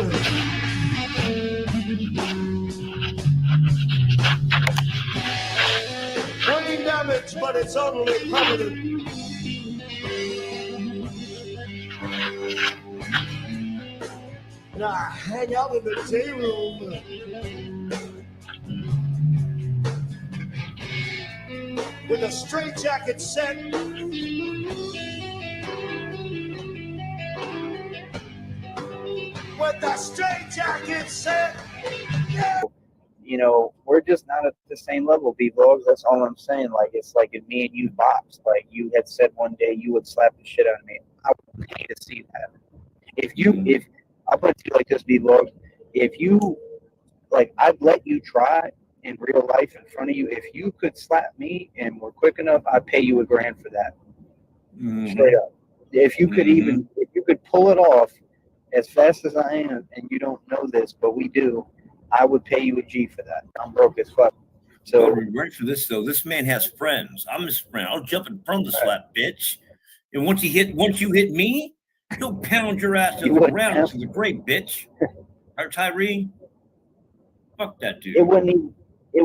Brain damage, but it's only permanent. And I hang out in the day room with a straitjacket set. With a straitjacket set. Yeah. You know, we're just not at the same level, B-Vlogs. That's all I'm saying. Like, it's like if me and you boxed. Like, you had said one day you would slap the shit out of me. I would pay to see that. If I'll put it to you like this, B-Vlogs. If you, like, I'd let you try in real life in front of you. If you could slap me and were quick enough, I'd pay you $1,000 for that. Straight up. If you could if you could pull it off as fast as I am, and you don't know this, but we do, I would pay you a G for that. I'm broke as fuck. So right for this though, this man has friends. I'm his friend. I'll jump in front of the slap, bitch. And once you hit me, he'll pound your ass to the ground into the grave, bitch. Or Tyree, fuck that dude. It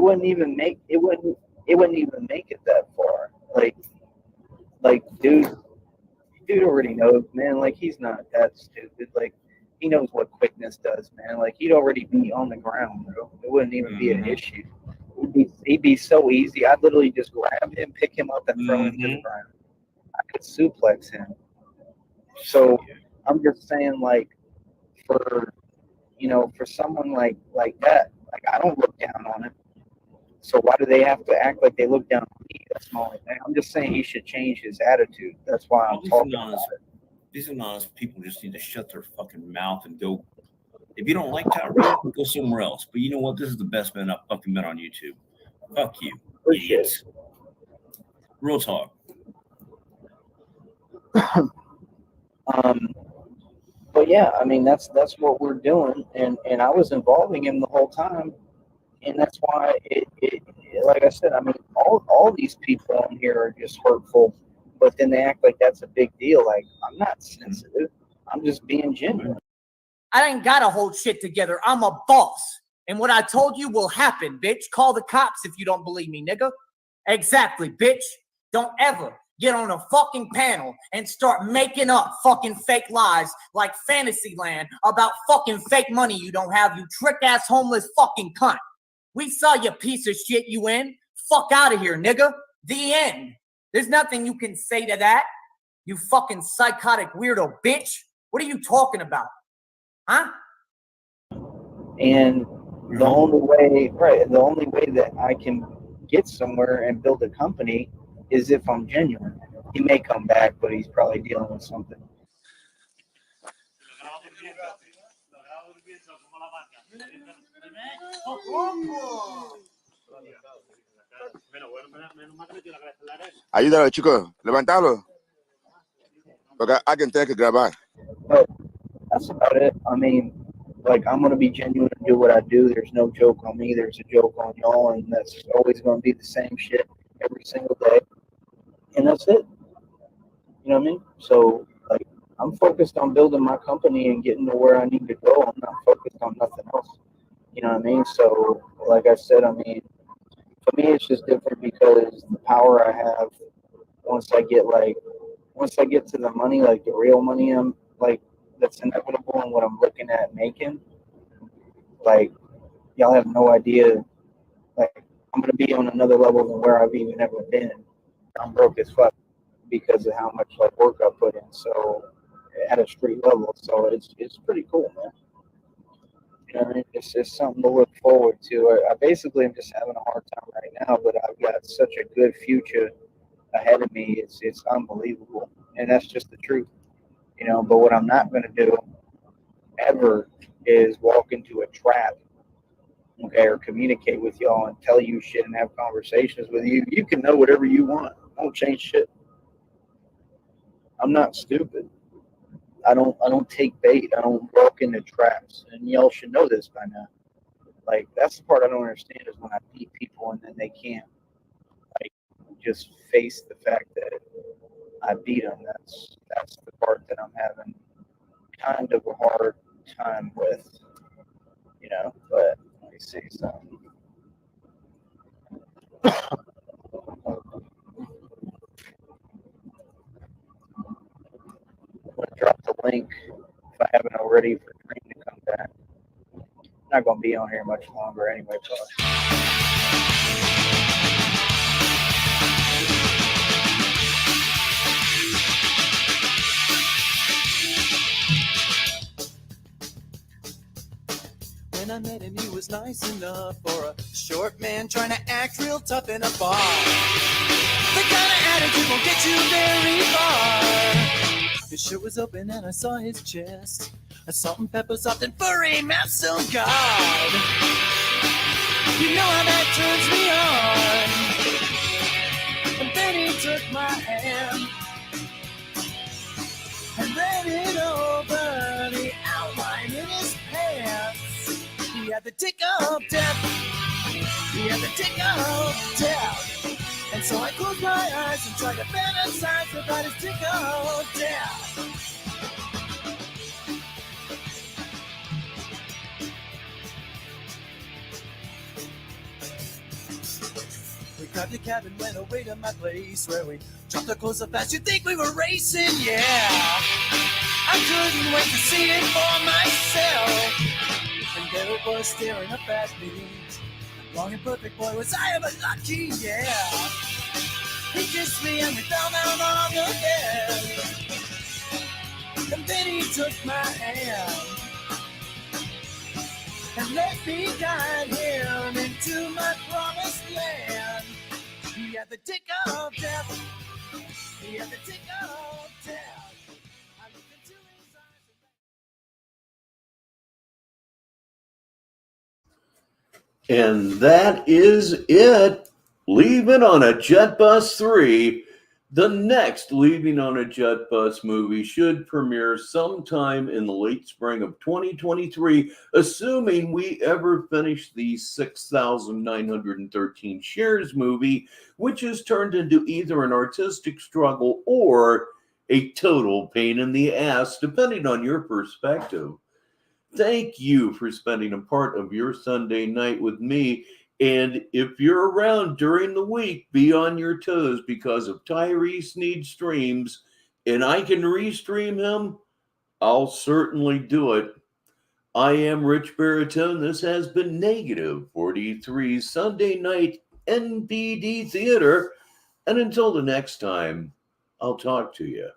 wouldn't even make it that far. Like dude already knows, man. Like, he's not that stupid. Like, he knows what quickness does, man. Like, he'd already be on the ground, bro. It wouldn't even be an issue. He'd be so easy. I'd literally just grab him, pick him up, and throw him to the ground. I could suplex him. So I'm just saying, like, for someone like that, like, I don't look down on him. So why do they have to act like they look down on me? That's my only thing. I'm just saying he should change his attitude. That's why I'm talking about it. These honest people just need to shut their fucking mouth and go. If you don't like Tyree, go somewhere else. But you know what? This is the best man I've fucking met on YouTube. Fuck you, idiots. Real talk. But yeah, I mean that's what we're doing, and I was involving him the whole time, and that's why it like I said, I mean all these people on here are just hurtful, but then they act like that's a big deal. Like I'm not sensitive, I'm just being genuine. I ain't gotta hold shit together. I'm a boss. And what I told you will happen, bitch. Call the cops if you don't believe me, nigga. Exactly, bitch. Don't ever get on a fucking panel and start making up fucking fake lies like Fantasyland about fucking fake money you don't have, you trick-ass homeless fucking cunt. We saw you piece of shit you in. Fuck out of here, nigga. The end. There's nothing you can say to that. You fucking psychotic weirdo bitch. What are you talking about? Huh? And the only way that I can get somewhere and build a company is if I'm genuine. He may come back, but he's probably dealing with something. Ayúdalo, chicos, levantarlo. Porque alguien tiene que grabar. But that's about it. I mean, like, I'm going to be genuine and do what I do. There's no joke on me. There's a joke on y'all, and that's always going to be the same shit every single day. And that's it. You know what I mean? So, like, I'm focused on building my company and getting to where I need to go. I'm not focused on nothing else. You know what I mean? So, like I said, I mean, for me, it's just different because the power I have once I get to the money, like the real money, I'm like, that's inevitable and what I'm looking at making, like, y'all have no idea. Like, I'm going to be on another level than where I've even ever been. I'm broke as fuck because of how much like work I put in. So at a street level, so it's pretty cool, man. You know what I mean? It's just something to look forward to. I basically am just having a hard time right now, but I've got such a good future ahead of me. It's unbelievable, and that's just the truth, you know. But what I'm not going to do ever is walk into a trap, okay, or communicate with y'all and tell you shit and have conversations with you. You can know whatever you want. I don't change shit. I'm not stupid. I don't take bait. I don't walk into traps, and y'all should know this by now. Like, that's the part I don't understand is when I beat people and then they can't like just face the fact that I beat them. That's the part that I'm having kind of a hard time with, you know. But let me see something. I'm gonna drop the link if I haven't already for Dream to come back. Not gonna be on here much longer anyway, but When I met him, he was nice enough for a short man trying to act real tough in a bar. The kind of attitude won't get you very far. His shirt was open and I saw his chest. A salt and pepper soft and furry mouth, so God. You know how that turns me on. And then he took my hand and read it over the outline in his pants. He had the tick of death. He had the tick of death. And so I closed my eyes and tried to fantasize about his tick of death. We grabbed the cab and went away to my place where we dropped our clothes so fast you'd think we were racing, yeah. I couldn't wait to see it for myself. And there it was staring up at me. Long and perfect boy, was I ever lucky, yeah. He kissed me and we fell down on the bed. And then he took my hand and let me guide him into my promised land. He had the tick of death. He had the tick of death. I looked into his eyes. And that is it. Leaving on a Jet Bus 3. The next Leaving on a Jet Bus movie should premiere sometime in the late spring of 2023, assuming we ever finish the 6,913 Shares movie, which is turned into either an artistic struggle or a total pain in the ass, depending on your perspective. Thank you for spending a part of your Sunday night with me. And if you're around during the week, be on your toes because if Tyrese needs streams and I can restream him, I'll certainly do it. I am Rich Baritone. This has been Negative 43 Sunday Night NPD Theater. And until the next time, I'll talk to you.